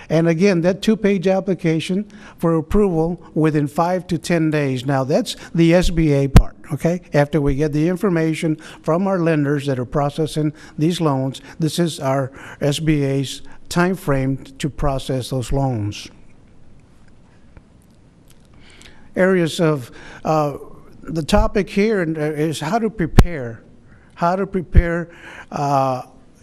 And again, that two-page application for approval within 5 to 10 days. Now, that's the SBA part, okay? After we get the information from our lenders that are processing these loans, this is our SBA's time frame to process those loans. Areas of the topic here is how to prepare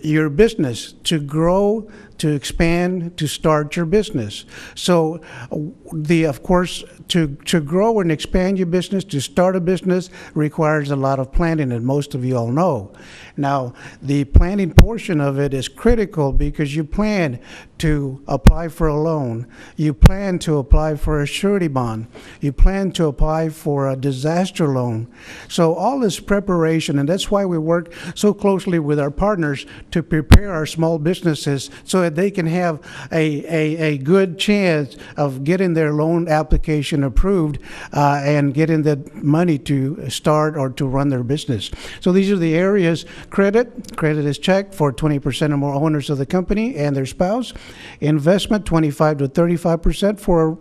your business to grow, to expand, to start your business. So of course, to grow and expand your business, to start a business requires a lot of planning, and most of you all know. Now, the planning portion of it is critical because you plan to apply for a loan, you plan to apply for a surety bond, you plan to apply for a disaster loan. So all this preparation, and that's why we work so closely with our partners to prepare our small businesses so that they can have a good chance of getting their loan application approved and getting the money to start or to run their business. So these are the areas. Credit is checked for 20% or more owners of the company and their spouse. Investment, 25 to 35% for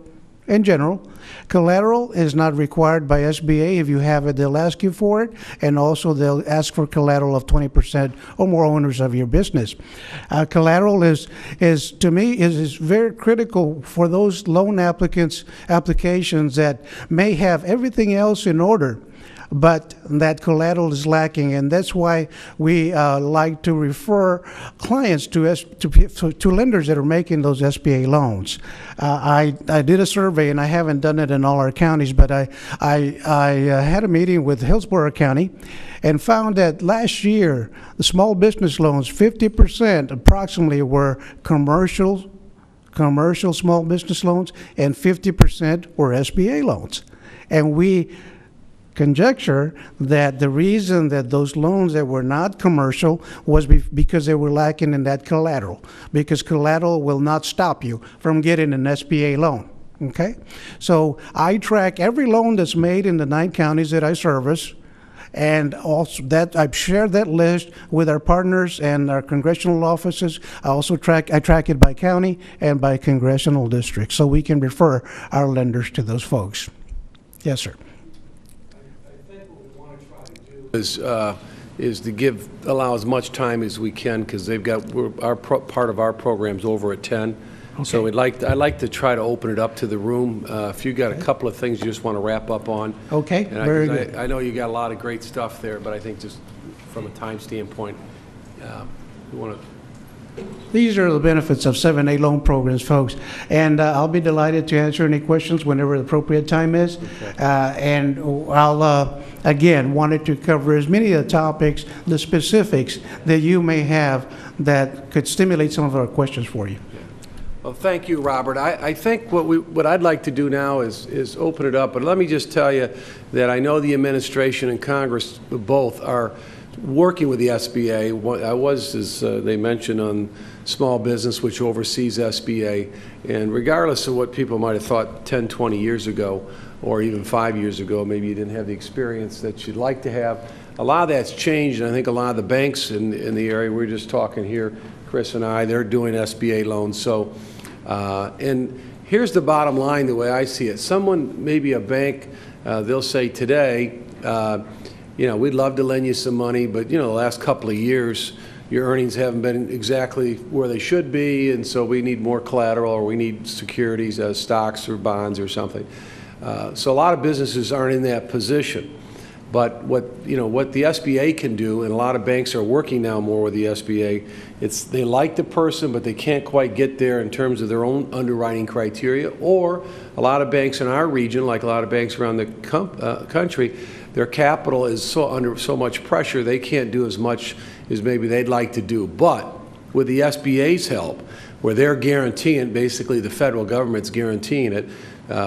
in general. Collateral is not required by SBA. If you have it, they'll ask you for it, and also they'll ask for collateral of 20% or more owners of your business. Collateral is to me very critical for those loan applications that may have everything else in order, but that collateral is lacking, and that's why we like to refer clients to lenders that are making those SBA loans. I did a survey, and I haven't done it in all our counties, but I had a meeting with Hillsborough County and found that last year, the small business loans, 50% approximately were commercial small business loans, and 50% were SBA loans. And we conjecture that the reason that those loans that were not commercial was because they were lacking in that collateral, because collateral will not stop you from getting an SBA loan. Okay? So I track every loan that's made in the 9 counties that I service, and also that I've shared that list with our partners and our congressional offices. I track it by county and by congressional district, so we can refer our lenders to those folks. Yes, sir. Is to allow as much time as we can, because they've got part of our program's over at 10. Okay. So I'd like to try to open it up to the room. If you got a couple of things you just want to wrap up on. Okay, very good. I know you got a lot of great stuff there, but I think just from a time standpoint, we want to. These are the benefits of 7A loan programs, folks. And I'll be delighted to answer any questions whenever the appropriate time is. Okay. And I'll, again, wanted to cover as many of the topics, the specifics that you may have that could stimulate some of our questions for you. Well, thank you, Robert. I think what I'd like to do now is open it up. But let me just tell you that I know the administration and Congress both are working with the SBA. I was, as they mentioned, on small business, which oversees SBA. And regardless of what people might have thought 10, 20 years ago, or even 5 years ago, maybe you didn't have the experience that you'd like to have, a lot of that's changed. And I think a lot of the banks in the area, we're just talking here, Chris and I, they're doing SBA loans. So, and here's the bottom line, the way I see it. Someone, maybe a bank, they'll say today, you know, we'd love to lend you some money, but, you know, the last couple of years, your earnings haven't been exactly where they should be, and so we need more collateral, or we need securities as stocks or bonds or something. So a lot of businesses aren't in that position. But what the SBA can do, and a lot of banks are working now more with the SBA, it's they like the person, but they can't quite get there in terms of their own underwriting criteria. Or a lot of banks in our region, like a lot of banks around the country, their capital is under so much pressure they can't do as much as maybe they'd like to do. But with the SBA's help, where they're guaranteeing, basically the federal government's guaranteeing it,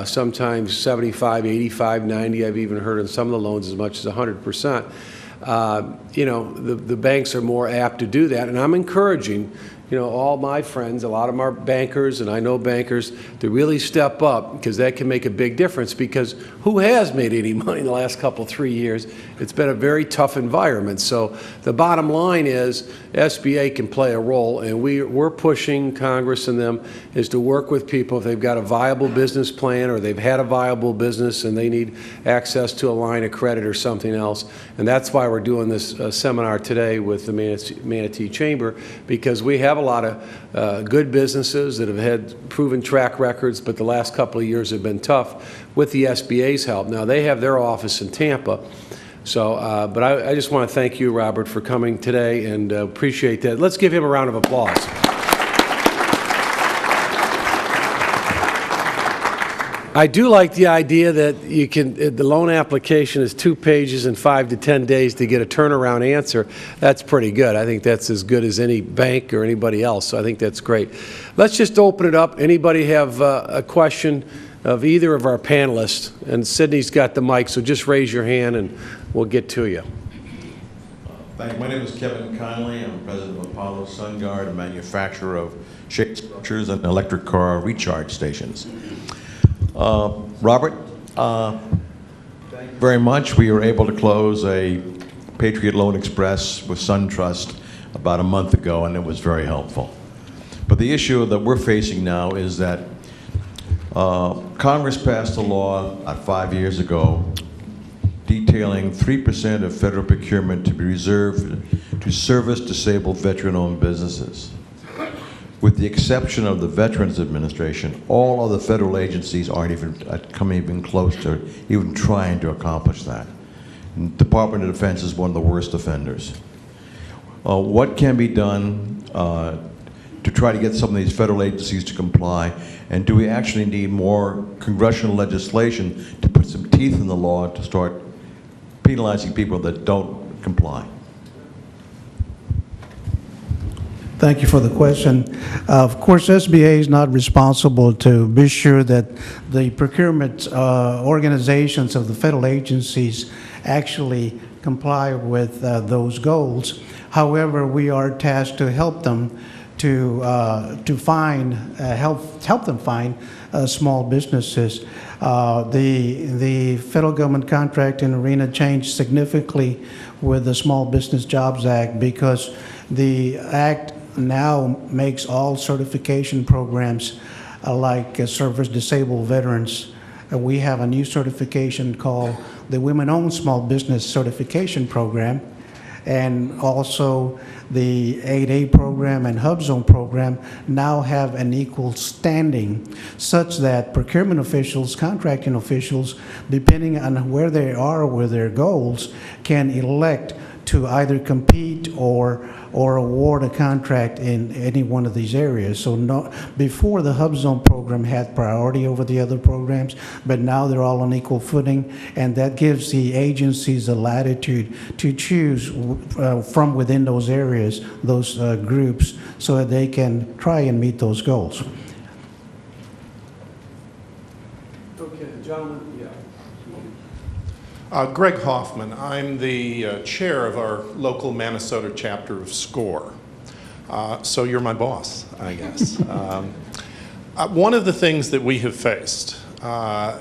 sometimes 75, 85, 90, I've even heard in some of the loans as much as 100%. You know, the banks are more apt to do that, and I'm encouraging, you know, all my friends, a lot of them are bankers, and I know bankers, to really step up, because that can make a big difference. Because who has made any money in the last couple, 3 years? It's been a very tough environment. So the bottom line is SBA can play a role, and we're pushing, Congress and them, is to work with people if they've got a viable business plan, or they've had a viable business and they need access to a line of credit or something else. And that's why we're doing this seminar today with the Manatee Chamber, because we have a lot of good businesses that have had proven track records, but the last couple of years have been tough with the SBA's help. Now, they have their office in Tampa. So, but I just want to thank you, Robert, for coming today, and appreciate that. Let's give him a round of applause. I do like the idea that you can, the loan application is 2 pages and 5 to 10 days to get a turnaround answer. That's pretty good. I think that's as good as any bank or anybody else, so I think that's great. Let's just open it up. Anybody have a question of either of our panelists? And Sydney's got the mic, so just raise your hand and we'll get to you. Thank you. My name is Kevin Conley. I'm president of Apollo SunGuard, a manufacturer of shade structures and electric car recharge stations. Robert, thank you very much. We were able to close a Patriot Loan Express with SunTrust about a month ago, and it was very helpful. But the issue that we're facing now is that Congress passed a law 5 years ago detailing 3% of federal procurement to be reserved to service disabled veteran-owned businesses. With the exception of the Veterans Administration, all other federal agencies aren't even coming even close to even trying to accomplish that. And Department of Defense is one of the worst offenders. What can be done to try to get some of these federal agencies to comply? And do we actually need more congressional legislation to put some teeth in the law to start penalizing people that don't comply? Thank you for the question. Of course, SBA is not responsible to be sure that the procurement organizations of the federal agencies actually comply with those goals. However, we are tasked to help them to find help them find small businesses. The federal government contracting arena changed significantly with the Small Business Jobs Act, because the act now makes all certification programs like service disabled veterans. We have a new certification called the Women-Owned Small Business Certification Program, and also the 8A program and Hub Zone program now have an equal standing, such that procurement officials, contracting officials, depending on where they are with their goals, can elect to either compete or award a contract in any one of these areas. So before, the Hub Zone program had priority over the other programs, but now they're all on equal footing, and that gives the agencies the latitude to choose from within those areas, those groups, so that they can try and meet those goals. Okay, gentlemen, yeah. Greg Hoffman. I'm the chair of our local Minnesota chapter of SCORE. So you're my boss, I guess. One of the things that we have faced,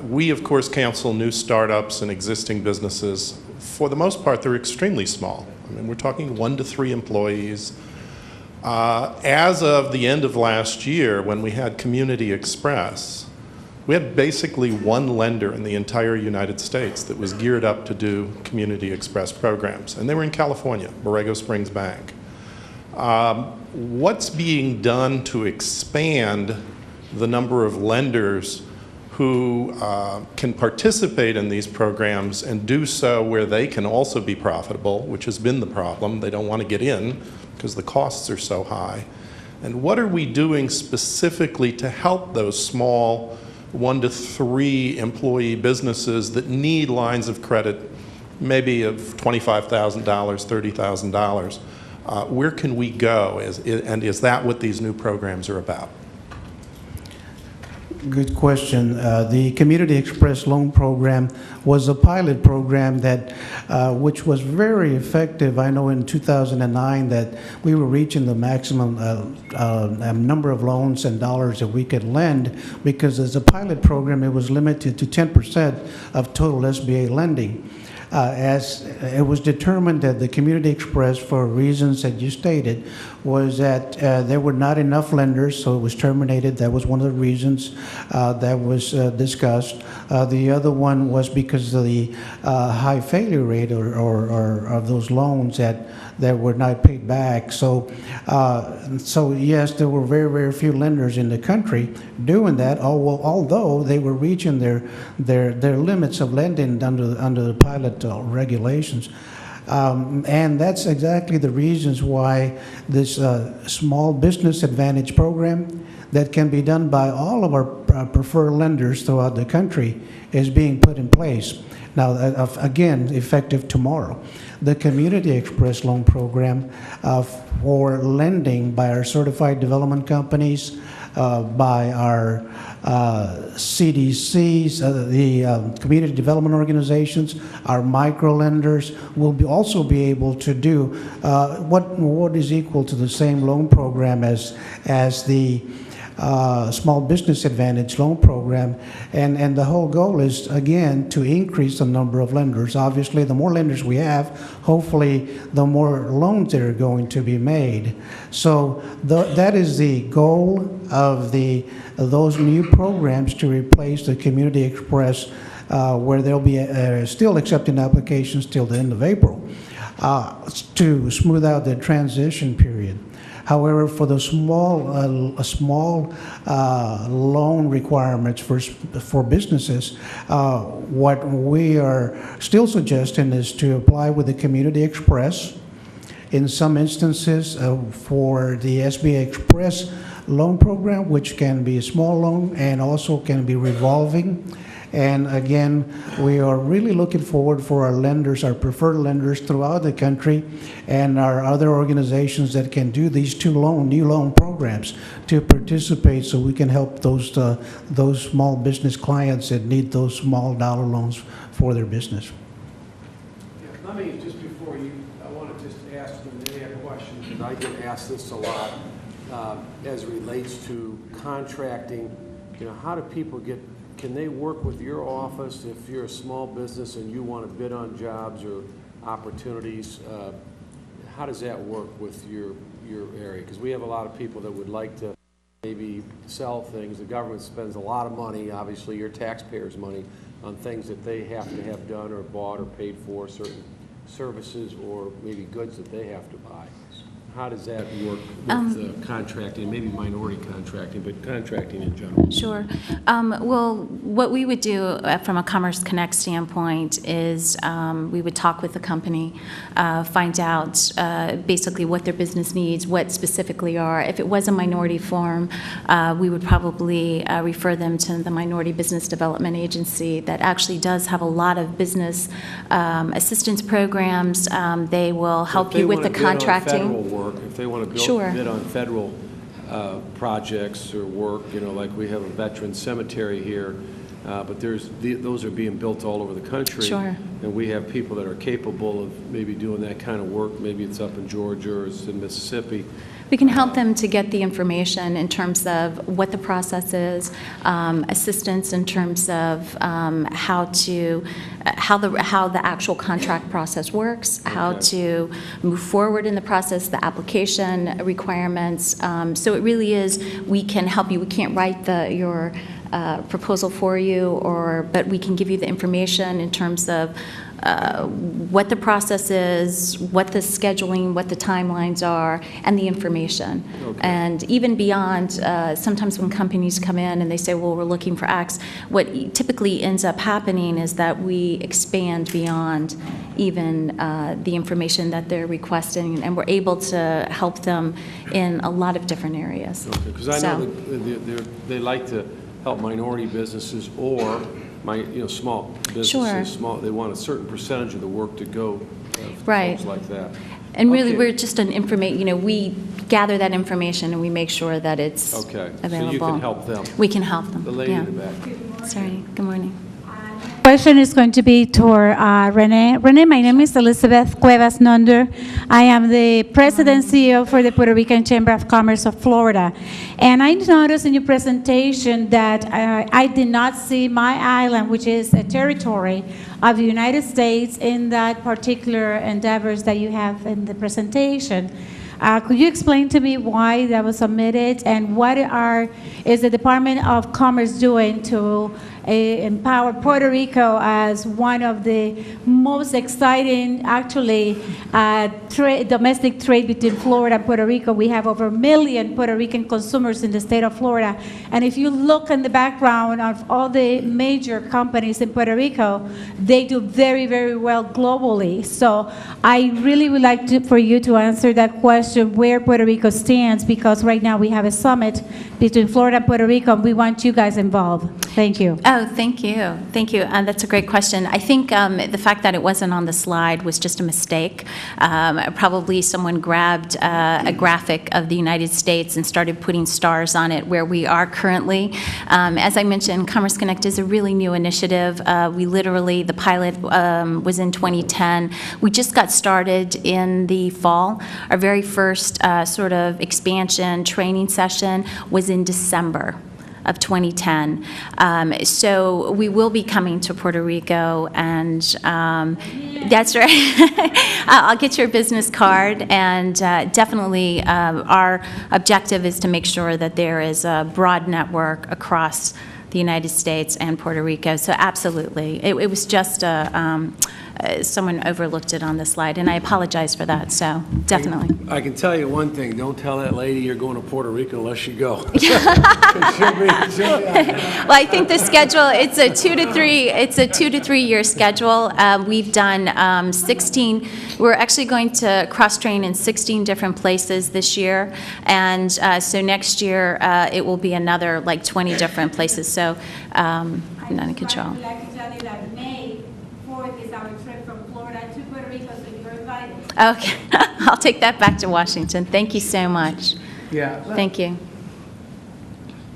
we of course counsel new startups and existing businesses. For the most part, they're extremely small. I mean, we're talking 1 to 3 employees. As of the end of last year, when we had Community Express, we had basically one lender in the entire United States that was geared up to do Community Express programs, and they were in California, Borrego Springs Bank. What's being done to expand the number of lenders who can participate in these programs and do so where they can also be profitable, which has been the problem? They don't want to get in because the costs are so high. And what are we doing specifically to help those small 1 to 3 employee businesses that need lines of credit, maybe of $25,000, $30,000? Where can we go, and is that what these new programs are about? Good question. The Community Express Loan Program was a pilot program that, which was very effective. I know in 2009 that we were reaching the maximum number of loans and dollars that we could lend, because as a pilot program, it was limited to 10% of total SBA lending. As it was determined that the Community Express, for reasons that you stated, was that there were not enough lenders, so it was terminated. That was one of the reasons that was discussed. The other one was because of the high failure rate or of those loans that were not paid back. So yes, there were very, very few lenders in the country doing that, although they were reaching their limits of lending under the pilot regulations. And that's exactly the reasons why this Small Business Advantage program that can be done by all of our preferred lenders throughout the country is being put in place. Now, again, effective tomorrow. The Community Express Loan Program for lending by our certified development companies, by our CDCs, the community development organizations, our micro lenders will also be able to do what is equal to the same loan program as the Small Business Advantage Loan Program, and the whole goal is, again, to increase the number of lenders. Obviously, the more lenders we have, hopefully the more loans that are going to be made. So that is the goal of those new programs, to replace the Community Express, where they'll be still accepting applications till the end of April, to smooth out the transition period. However, for the small loan requirements for businesses, what we are still suggesting is to apply with the Community Express. In some instances, for the SBA Express loan program, which can be a small loan and also can be revolving. And again, we are really looking forward for our lenders, our preferred lenders throughout the country, and our other organizations that can do these new loan programs to participate, so we can help those small business clients that need those small dollar loans for their business. Yeah, let me, just before you, I want to just ask them a question, because I get asked this a lot as it relates to contracting. You know, how do people can they work with your office if you're a small business and you want to bid on jobs or opportunities? How does that work with your area? Because we have a lot of people that would like to maybe sell things. The government spends a lot of money, obviously your taxpayers' money, on things that they have to have done or bought or paid for, certain services or maybe goods that they have to buy. How does that work with contracting, maybe minority contracting, but contracting in general? Sure. Well, what we would do from a Commerce Connect standpoint is we would talk with the company, find out basically what their business needs, what specifically are. If it was a minority firm, we would probably refer them to the Minority Business Development Agency that actually does have a lot of business assistance programs. They will help you with the contracting. If they want to Sure. bid on federal projects or work, you know, like we have a veteran cemetery here, but those are being built all over the country. Sure. And we have people that are capable of maybe doing that kind of work. Maybe it's up in Georgia or it's in Mississippi. We can help them to get the information in terms of what the process is, assistance in terms of how the actual contract process works, how to move forward in the process, the application requirements. So it really is, we can help you. We can't write your proposal for you, but we can give you the information in terms of what the process is, what the scheduling, what the timelines are, and the information. And even beyond, sometimes when companies come in and they say, well, we're looking for X, what typically ends up happening is that we expand beyond even the information that they're requesting, and we're able to help them in a lot of different areas. Because I know that they like to help minority businesses or small businesses. Sure. They want a certain percentage of the work to go to Right. folks like that. And really, we're just we gather that information and we make sure that it's available. So you can help them. We can help them. The lady yeah. in the back. Sorry. Good morning. Question is going to be toward Renee. Renee, my name is Elizabeth Cuevas Nunder. I am the President CEO for the Puerto Rican Chamber of Commerce of Florida. And I noticed in your presentation that I did not see my island, which is a territory of the United States, in that particular endeavors that you have in the presentation. Could you explain to me why that was omitted, and what is the Department of Commerce doing to empower Puerto Rico as one of the most exciting, actually, domestic trade between Florida and Puerto Rico? We have over 1 million Puerto Rican consumers in the state of Florida. And if you look in the background of all the major companies in Puerto Rico, they do very, very well globally. So I really would like for you to answer that question, where Puerto Rico stands, because right now we have a summit between Florida and Puerto Rico, and we want you guys involved. Thank you. Oh, thank you. Thank you. That's a great question. I think the fact that it wasn't on the slide was just a mistake. Probably someone grabbed a graphic of the United States and started putting stars on it where we are currently. As I mentioned, Commerce Connect is a really new initiative. The pilot was in 2010. We just got started in the fall. Our very first sort of expansion training session was in December of 2010. So we will be coming to Puerto Rico, and that's right. I'll get your business card, and definitely our objective is to make sure that there is a broad network across the United States and Puerto Rico. So absolutely. It was just someone overlooked it on the slide, and I apologize for that, so definitely. I can tell you one thing, don't tell that lady you're going to Puerto Rico unless you go. Well, I think the schedule, it's a 2 to 3 year schedule. We've done 16, we're actually going to cross-train in 16 different places this year, and so next year it will be another 20 different places, so I'm not in control. I'd like to tell you that May 4th is our trip from Florida to Puerto Rico, so you're invited. Okay, I'll take that back to Washington. Thank you so much. Yeah. Thank you.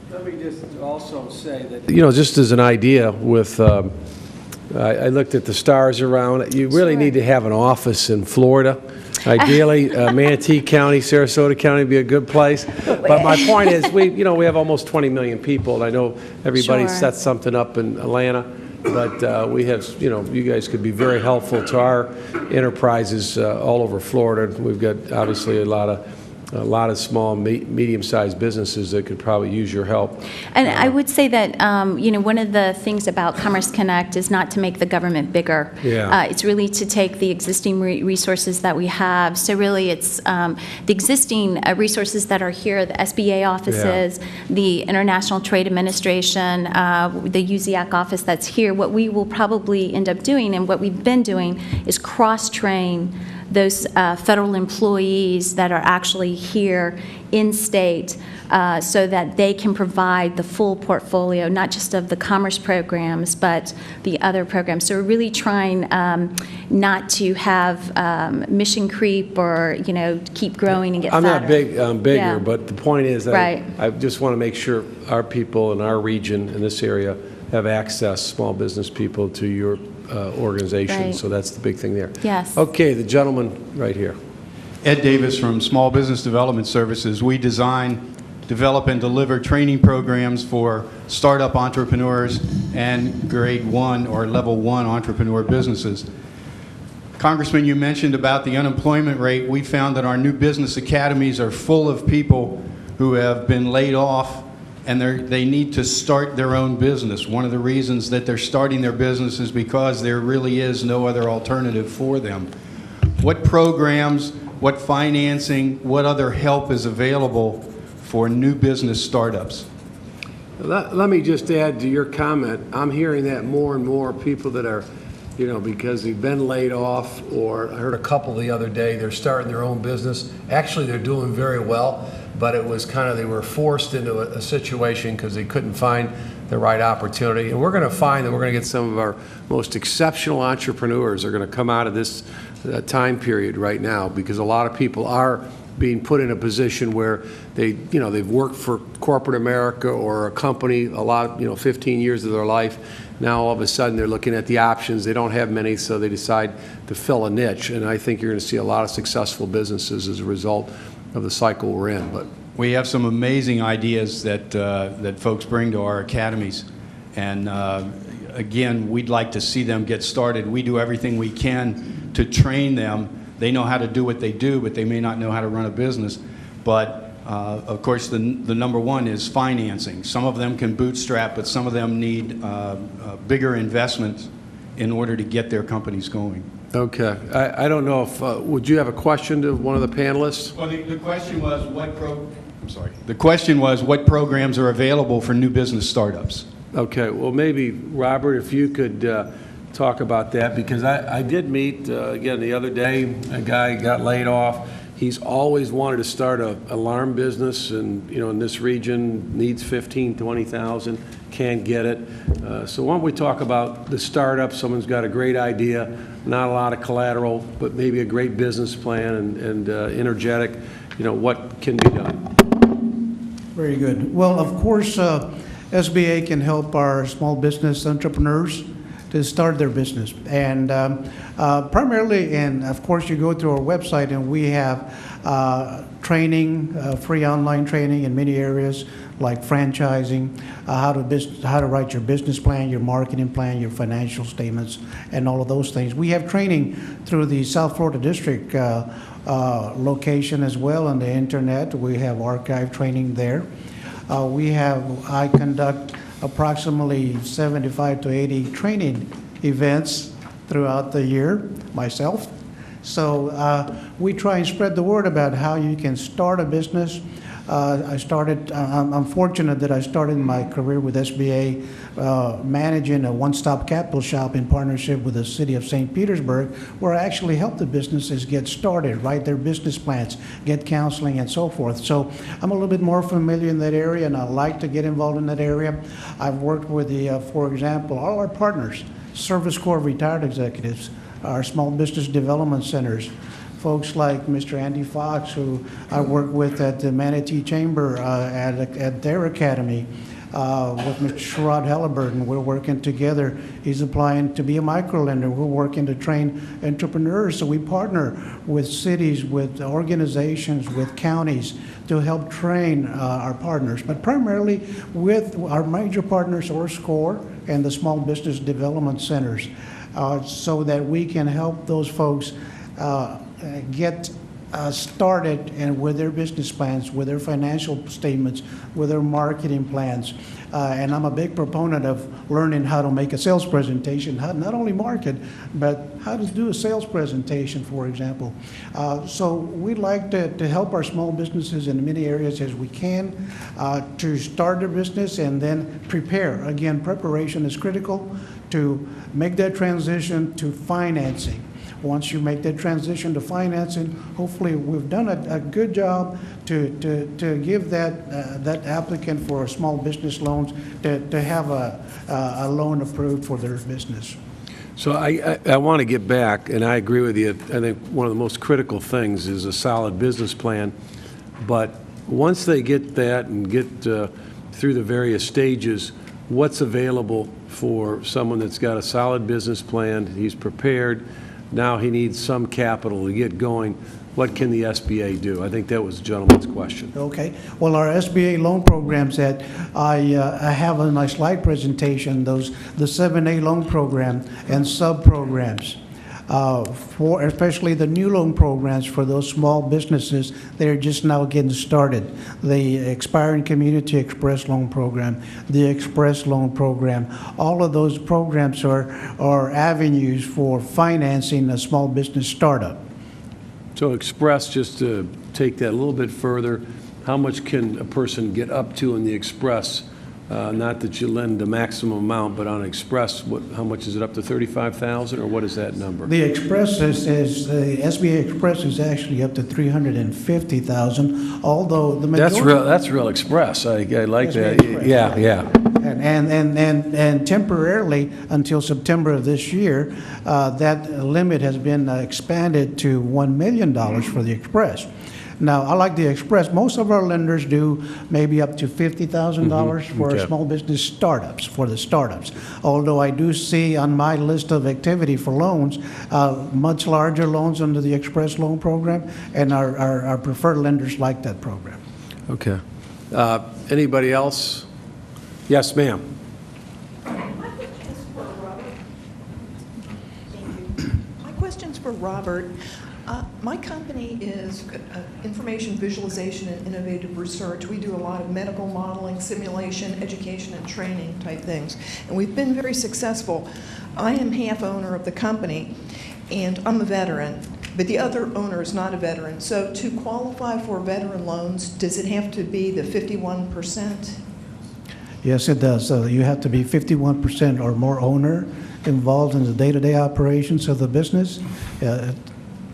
Let me just also say that, just as an idea with, I looked at the stars around, you really need to have an office in Florida. Ideally, Manatee County, Sarasota County would be a good place. But my point is, we have almost 20 million people, and I know everybody Sure. sets something up in Atlanta, but we have, you guys could be very helpful to our enterprises all over Florida. We've got obviously a lot of small, medium-sized businesses that could probably use your help. And I would say that, one of the things about Commerce Connect is not to make the government bigger. Yeah. It's really to take the existing resources that we have. So really, it's the existing resources that are here, the SBA offices, the International Trade Administration, the USIAC office that's here. What we will probably end up doing, and what we've been doing, is cross-train those federal employees that are actually here in state so that they can provide the full portfolio, not just of the commerce programs, but the other programs. So we're really trying not to have mission creep or, keep growing and get fatter. I'm not big, I'm bigger, Yeah. but the point is that Right. I just want to make sure our people in our region, in this area, have access, small business people, to your organization. Right. So that's the big thing there. Yes. Okay, the gentleman right here. Ed Davis from Small Business Development Services. We design, develop, and deliver training programs for startup entrepreneurs and grade 1 or level 1 entrepreneur businesses. Congressman, you mentioned about the unemployment rate. We found that our new business academies are full of people who have been laid off and they need to start their own business. One of the reasons that they're starting their business is because there really is no other alternative for them. What programs, what financing, what other help is available for new business startups? Let me just add to your comment. I'm hearing that more and more, people that are, because they've been laid off, or I heard a couple the other day, they're starting their own business. Actually, they're doing very well, but it was kind of, they were forced into a situation because they couldn't find the right opportunity. And we're going to find that we're going to get some of our most exceptional entrepreneurs are going to come out of this time period right now, because a lot of people are being put in a position where they've worked for corporate America or a company a lot, 15 years of their life. Now all of a sudden they're looking at the options. They don't have many, so they decide to fill a niche. And I think you're going to see a lot of successful businesses as a result of the cycle we're in. But we have some amazing ideas that folks bring to our academies. And again, we'd like to see them get started. We do everything we can to train them. They know how to do what they do, but they may not know how to run a business. But of course, the number one is financing. Some of them can bootstrap, but some of them need bigger investments in order to get their companies going. okay, I don't know if would you have a question to one of the panelists? Well, the question was the question was what programs are available for new business startups. Okay, well, maybe, Robert, if you could talk about that, because I did meet, again, the other day, a guy got laid off. He's always wanted to start an alarm business, and, in this region, needs 15, 20,000, can't get it. So why don't we talk about the startup? Someone's got a great idea, not a lot of collateral, but maybe a great business plan and energetic, what can be done? Very good. Well, of course, SBA can help our small business entrepreneurs to start their business. And primarily, and of course, you go to our website and we have training, free online training in many areas like franchising, how to write your business plan, your marketing plan, your financial statements, and all of those things. We have training through the South Florida District location as well on the internet. We have archive training there. I conduct approximately 75 to 80 training events throughout the year myself. So we try and spread the word about how you can start a business. I'm fortunate that I started my career with SBA managing a one-stop capital shop in partnership with the city of St. Petersburg, where I actually help the businesses get started, write their business plans, get counseling, and so forth. So I'm a little bit more familiar in that area, and I like to get involved in that area. I've worked with for example, all our partners, Service Corps retired executives, our small business development centers, folks like Mr. Andy Fox, who I work with at the Manatee Chamber at their academy, with Mr. Sherrod Halliburton. We're working together. He's applying to be a microlender. We're working to train entrepreneurs. So we partner with cities, with organizations, with counties to help train our partners, but primarily with our major partners, or SCORE, and the Small Business Development Centers, so that we can help those folks get started and with their business plans, with their financial statements, with their marketing plans. And I'm a big proponent of learning how to make a sales presentation, how not only market, but how to do a sales presentation, for example. So we'd like to help our small businesses in many areas as we can to start their business and then prepare. Again, preparation is critical to make that transition to financing. Once you make that transition to financing, hopefully we've done a good job to give that applicant for a small business loans to have a loan approved for their business. So I want to get back, and I agree with you. I think one of the most critical things is a solid business plan. But once they get that and get through the various stages, what's available for someone that's got a solid business plan, he's prepared, now he needs some capital to get going. What can the SBA do? I think that was the gentleman's question. Okay. Well, our SBA loan programs that I have in my slide presentation, the 7A loan program and sub-programs, for especially the new loan programs for those small businesses that are just now getting started. The Expiring Community Express Loan Program, the Express Loan Program, all of those programs are avenues for financing a small business startup. So Express, just to take that a little bit further, how much can a person get up to in the Express? Not that you lend the maximum amount, but on Express, how much is it, up to $35,000, or what is that number? The Express is the SBA Express is actually up to $350,000, although the majority. That's real Express. I like that. Express, Yeah, yeah. And temporarily, until September of this year, that limit has been expanded to $1 million for the Express. Now, I like the Express. Most of our lenders do maybe up to $50,000 for Okay. small business startups, for the startups. Although I do see on my list of activity for loans, much larger loans under the Express loan program, and our preferred lenders like that program. Okay. Anybody else? Yes, ma'am. My question's for Robert. My company is Information Visualization and Innovative Research. We do a lot of medical modeling, simulation, education, and training type things. And we've been very successful. I am half owner of the company, and I'm a veteran, but the other owner is not a veteran. So to qualify for veteran loans, does it have to be the 51%? Yes, it does. So you have to be 51% or more owner involved in the day-to-day operations of the business.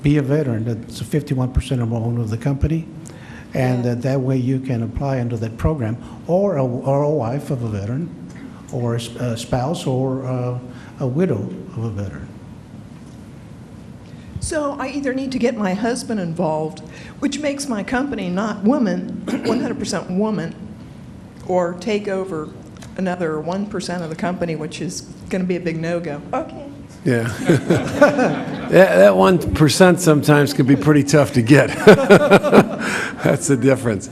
Be a veteran, that's 51% or more owner of the company, and that way you can apply under that program, or a wife of a veteran, or a spouse, or a widow of a veteran. So I either need to get my husband involved, which makes my company not woman, 100% woman, or take over another 1% of the company, which is going to be a big no-go. Okay. Yeah. that 1% sometimes can be pretty tough to get. That's the difference.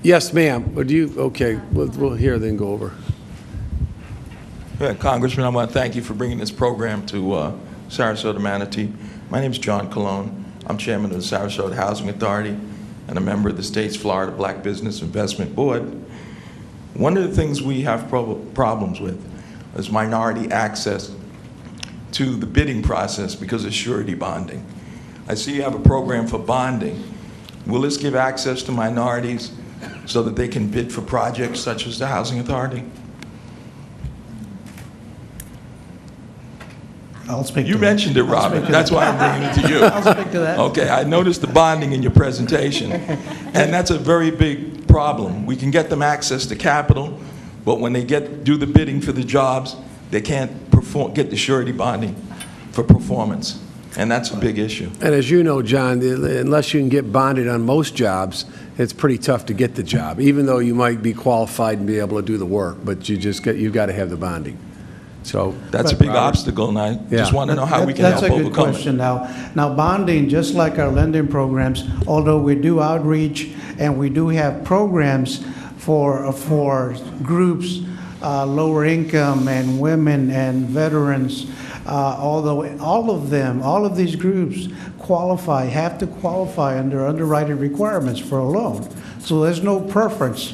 Yes, ma'am. Would you? Okay, we'll hear, then go over. Yeah, Congressman, I want to thank you for bringing this program to Sarasota Manatee. My name is John Colon. I'm chairman of the Sarasota Housing Authority and a member of the state's Florida Black Business Investment Board. One of the things we have problems with is minority access to the bidding process because of surety bonding. I see you have a program for bonding. Will this give access to minorities so that they can bid for projects such as the Housing Authority? I'll speak. You mentioned it, Robert. That's why I'm bringing it to you. I'll speak to that. Okay, I noticed the bonding in your presentation, and that's a very big problem. We can get them access to capital, but when they do the bidding for the jobs, they can't get the surety bonding for performance, and that's a big issue. And as you know, John, unless you can get bonded on most jobs, it's pretty tough to get the job, even though you might be qualified and be able to do the work, but you've got to have the bonding. So that's a big obstacle, and I just want to know how we can help overcome it. That's a good question. Now, bonding, just like our lending programs, although we do outreach and we do have programs for groups, lower income and women and veterans, although all of these groups have to qualify under underwriting requirements for a loan. So there's no preference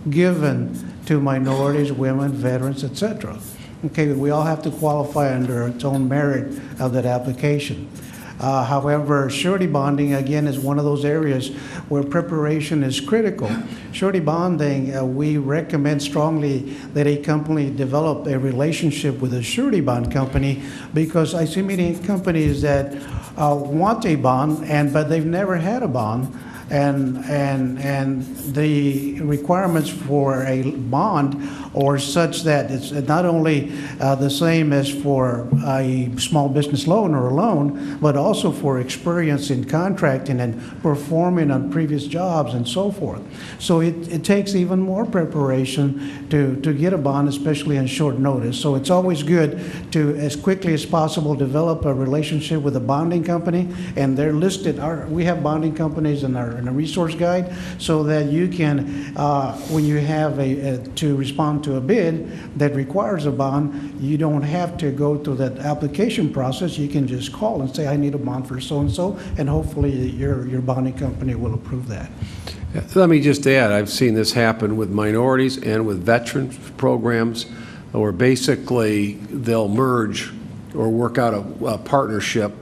given to minorities, women, veterans, etc. Okay, we all have to qualify under its own merit of that application. However, surety bonding, again, is one of those areas where preparation is critical. Surety bonding, we recommend strongly that a company develop a relationship with a surety bond company, because I see many companies that want a bond, but they've never had a bond. and the requirements for a bond are such that it's not only the same as for a small business loan or a loan, but also for experience in contracting and performing on previous jobs and so forth. So it takes even more preparation to get a bond, especially on short notice. So it's always good to, as quickly as possible, develop a relationship with a bonding company, and they're listed. We have bonding companies in a resource guide, so that you can, when you have to respond to a bid that requires a bond, you don't have to go through that application process. You can just call and say, I need a bond for so-and-so, and hopefully your bonding company will approve that. Let me just add, I've seen this happen with minorities and with veterans programs, where basically they'll merge or work out a partnership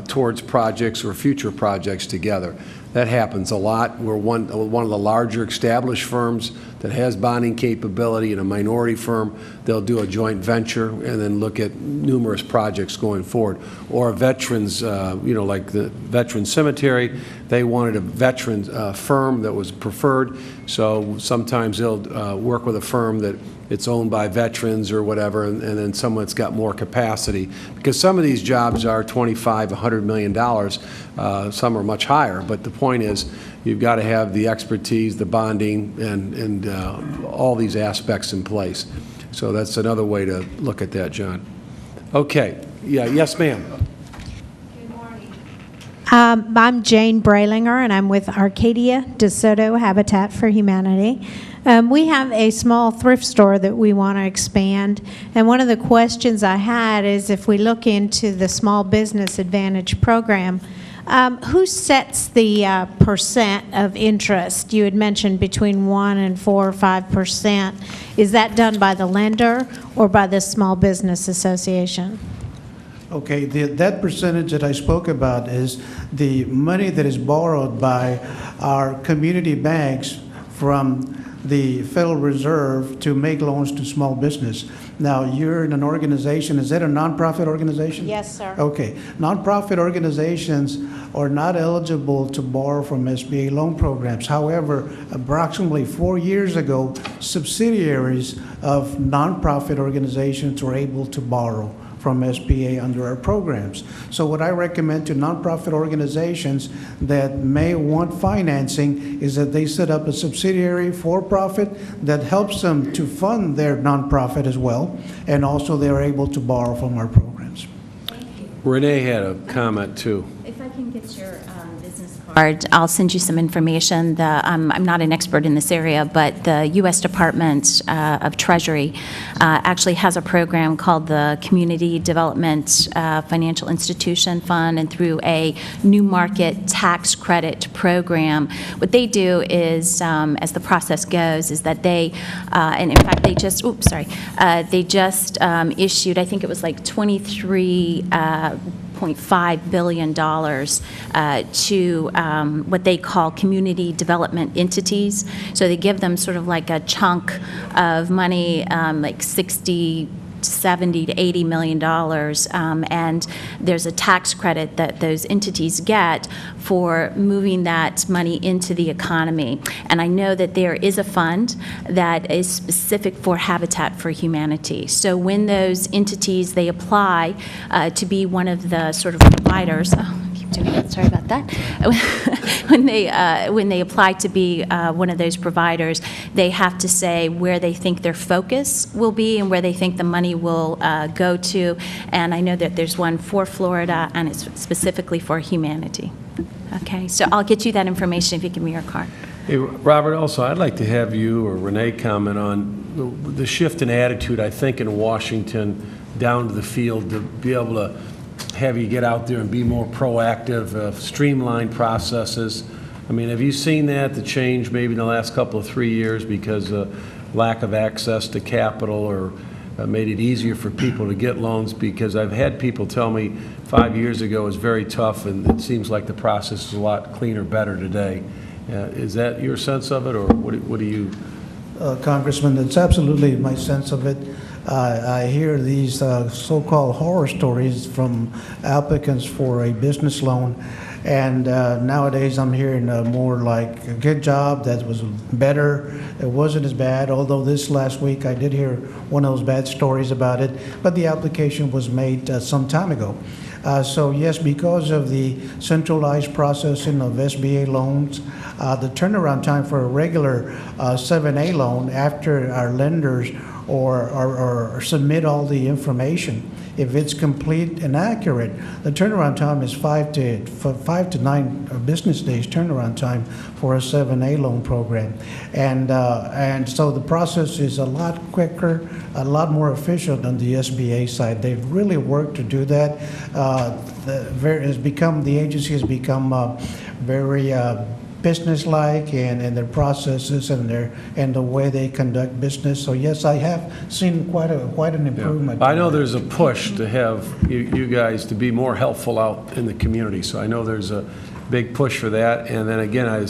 towards projects or future projects together. That happens a lot. We're one of the larger established firms that has bonding capability, and a minority firm, they'll do a joint venture and then look at numerous projects going forward. Or veterans, like the Veteran Cemetery, they wanted a veteran firm that was preferred, so sometimes they'll work with a firm that it's owned by veterans or whatever, and then someone that's got more capacity. Because some of these jobs are $25, $100 million. Some are much higher, but the point is you've got to have the expertise, the bonding, and all these aspects in place. So that's another way to look at that, John. Okay. Yeah. Yes, ma'am. I'm Jane Bralinger, and I'm with Arcadia DeSoto Habitat for Humanity. We have a small thrift store that we want to expand, and one of the questions I had is, if we look into the Small Business Advantage program, who sets the percent of interest? You had mentioned between 1 and 4 or 5%. Is that done by the lender or by the Small Business Association? Okay, that percentage that I spoke about is the money that is borrowed by our community banks from the Federal Reserve to make loans to small business. Now, you're in an organization, is that a nonprofit organization? Yes, sir. Okay. Nonprofit organizations are not eligible to borrow from SBA loan programs. However, approximately 4 years ago, subsidiaries of nonprofit organizations were able to borrow from SBA under our programs. So what I recommend to nonprofit organizations that may want financing is that they set up a subsidiary for-profit that helps them to fund their nonprofit as well, and also they're able to borrow from our programs. Renee had a comment too. If I can get your business card, I'll send you some information. I'm not an expert in this area, but the U.S. Department of Treasury actually has a program called the Community Development Financial Institution Fund, and through a new market tax credit program, what they do is, as the process goes, is that they, and in fact they just, issued, I think it was like 23 $1.5 billion to what they call community development entities. So they give them sort of like a chunk of money, like 60, 70 to $80 million, and there's a tax credit that those entities get for moving that money into the economy. And I know that there is a fund that is specific for Habitat for Humanity. So when those entities, they apply to be one of the sort of providers, sorry about that. When they apply to be one of those providers, they have to say where they think their focus will be and where they think the money will go to. And I know that there's one for Florida, and it's specifically for humanity. Okay, so I'll get you that information if you give me your card. Hey, Robert, also, I'd like to have you or Renee comment on the shift in attitude, I think, in Washington down to the field to be able to have you get out there and be more proactive, streamline processes. I mean, have you seen that, the change maybe in the last couple of 3 years because of lack of access to capital, or made it easier for people to get loans? Because I've had people tell me 5 years ago it was very tough, and it seems like the process is a lot cleaner, better today. Is that your sense of it, or what do you? Congressman, it's absolutely my sense of it. I hear these so-called horror stories from applicants for a business loan, And nowadays, I'm hearing more like a good job, that was better, it wasn't as bad, although this last week I did hear one of those bad stories about it, but the application was made some time ago. So yes, because of the centralized processing of SBA loans, the turnaround time for a regular 7A loan after our lenders or submit all the information, if it's complete and accurate, the turnaround time is 5 to 9 business days turnaround time for a 7A loan program. And so the process is a lot quicker, a lot more efficient on the SBA side. They've really worked to do that. The agency has become very business-like and their processes and the way they conduct business. So yes, I have seen quite an improvement. I know there's a push to have you guys to be more helpful out in the community. So I know there's a big push for that. And then again,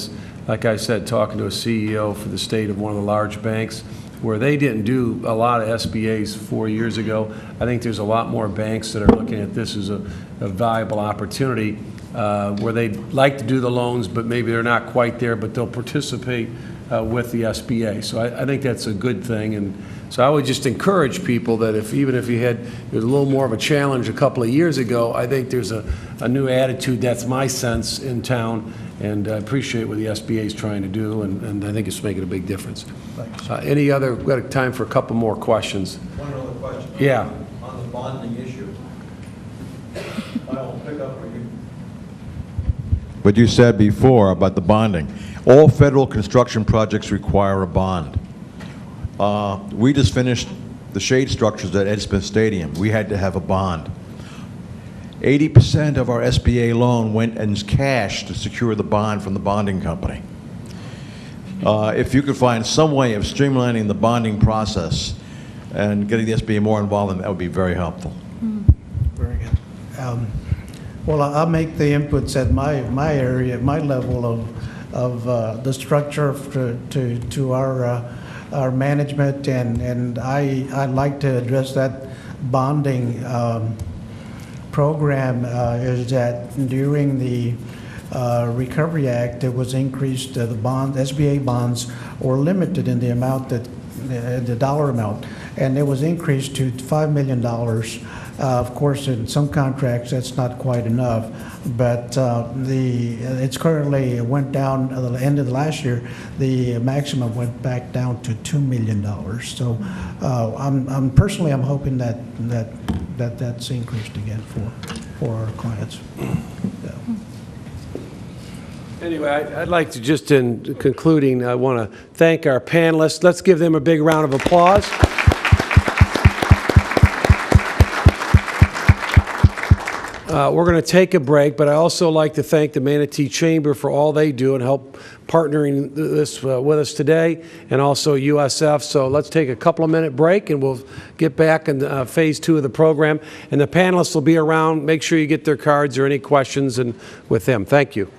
like I said, talking to a CEO for the state of one of the large banks, where they didn't do a lot of SBAs 4 years ago. I think there's a lot more banks that are looking at this as a valuable opportunity. Where they'd like to do the loans, but maybe they're not quite there, but they'll participate with the SBA. So I think that's a good thing. And so I would just encourage people that even if you had a little more of a challenge a couple of years ago, I think there's a new attitude. That's my sense in town, and I appreciate what the SBA is trying to do, and I think it's making a big difference. Any other, we've got time for a couple more questions. One other question. Yeah. On the bonding issue. I'll pick up where you... What you said before about the bonding. All federal construction projects require a bond. We just finished the shade structures at Ed Smith Stadium. We had to have a bond. 80% of our SBA loan went in cash to secure the bond from the bonding company. If you could find some way of streamlining the bonding process and getting the SBA more involved in that, would be very helpful. Very good. Well, I'll make the inputs at my area, my level of the structure to our management, and I'd like to address that bonding program. Is that during the Recovery Act, it was increased. The SBA bonds were limited in the amount the dollar amount, and it was increased to $5 million. Of course, in some contracts, that's not quite enough, but it's currently went down at the end of last year. The maximum went back down to $2 million. So, I'm personally hoping that's increased again for our clients. Yeah. Anyway, I'd like to just, in concluding, I want to thank our panelists. Let's give them a big round of applause. We're going to take a break, but I also like to thank the Manatee Chamber for all they do and help partnering this with us today, and also USF. So let's take a couple of minute break, and we'll get back in phase 2 of the program. And the panelists will be around. Make sure you get their cards or any questions and with them. Thank you.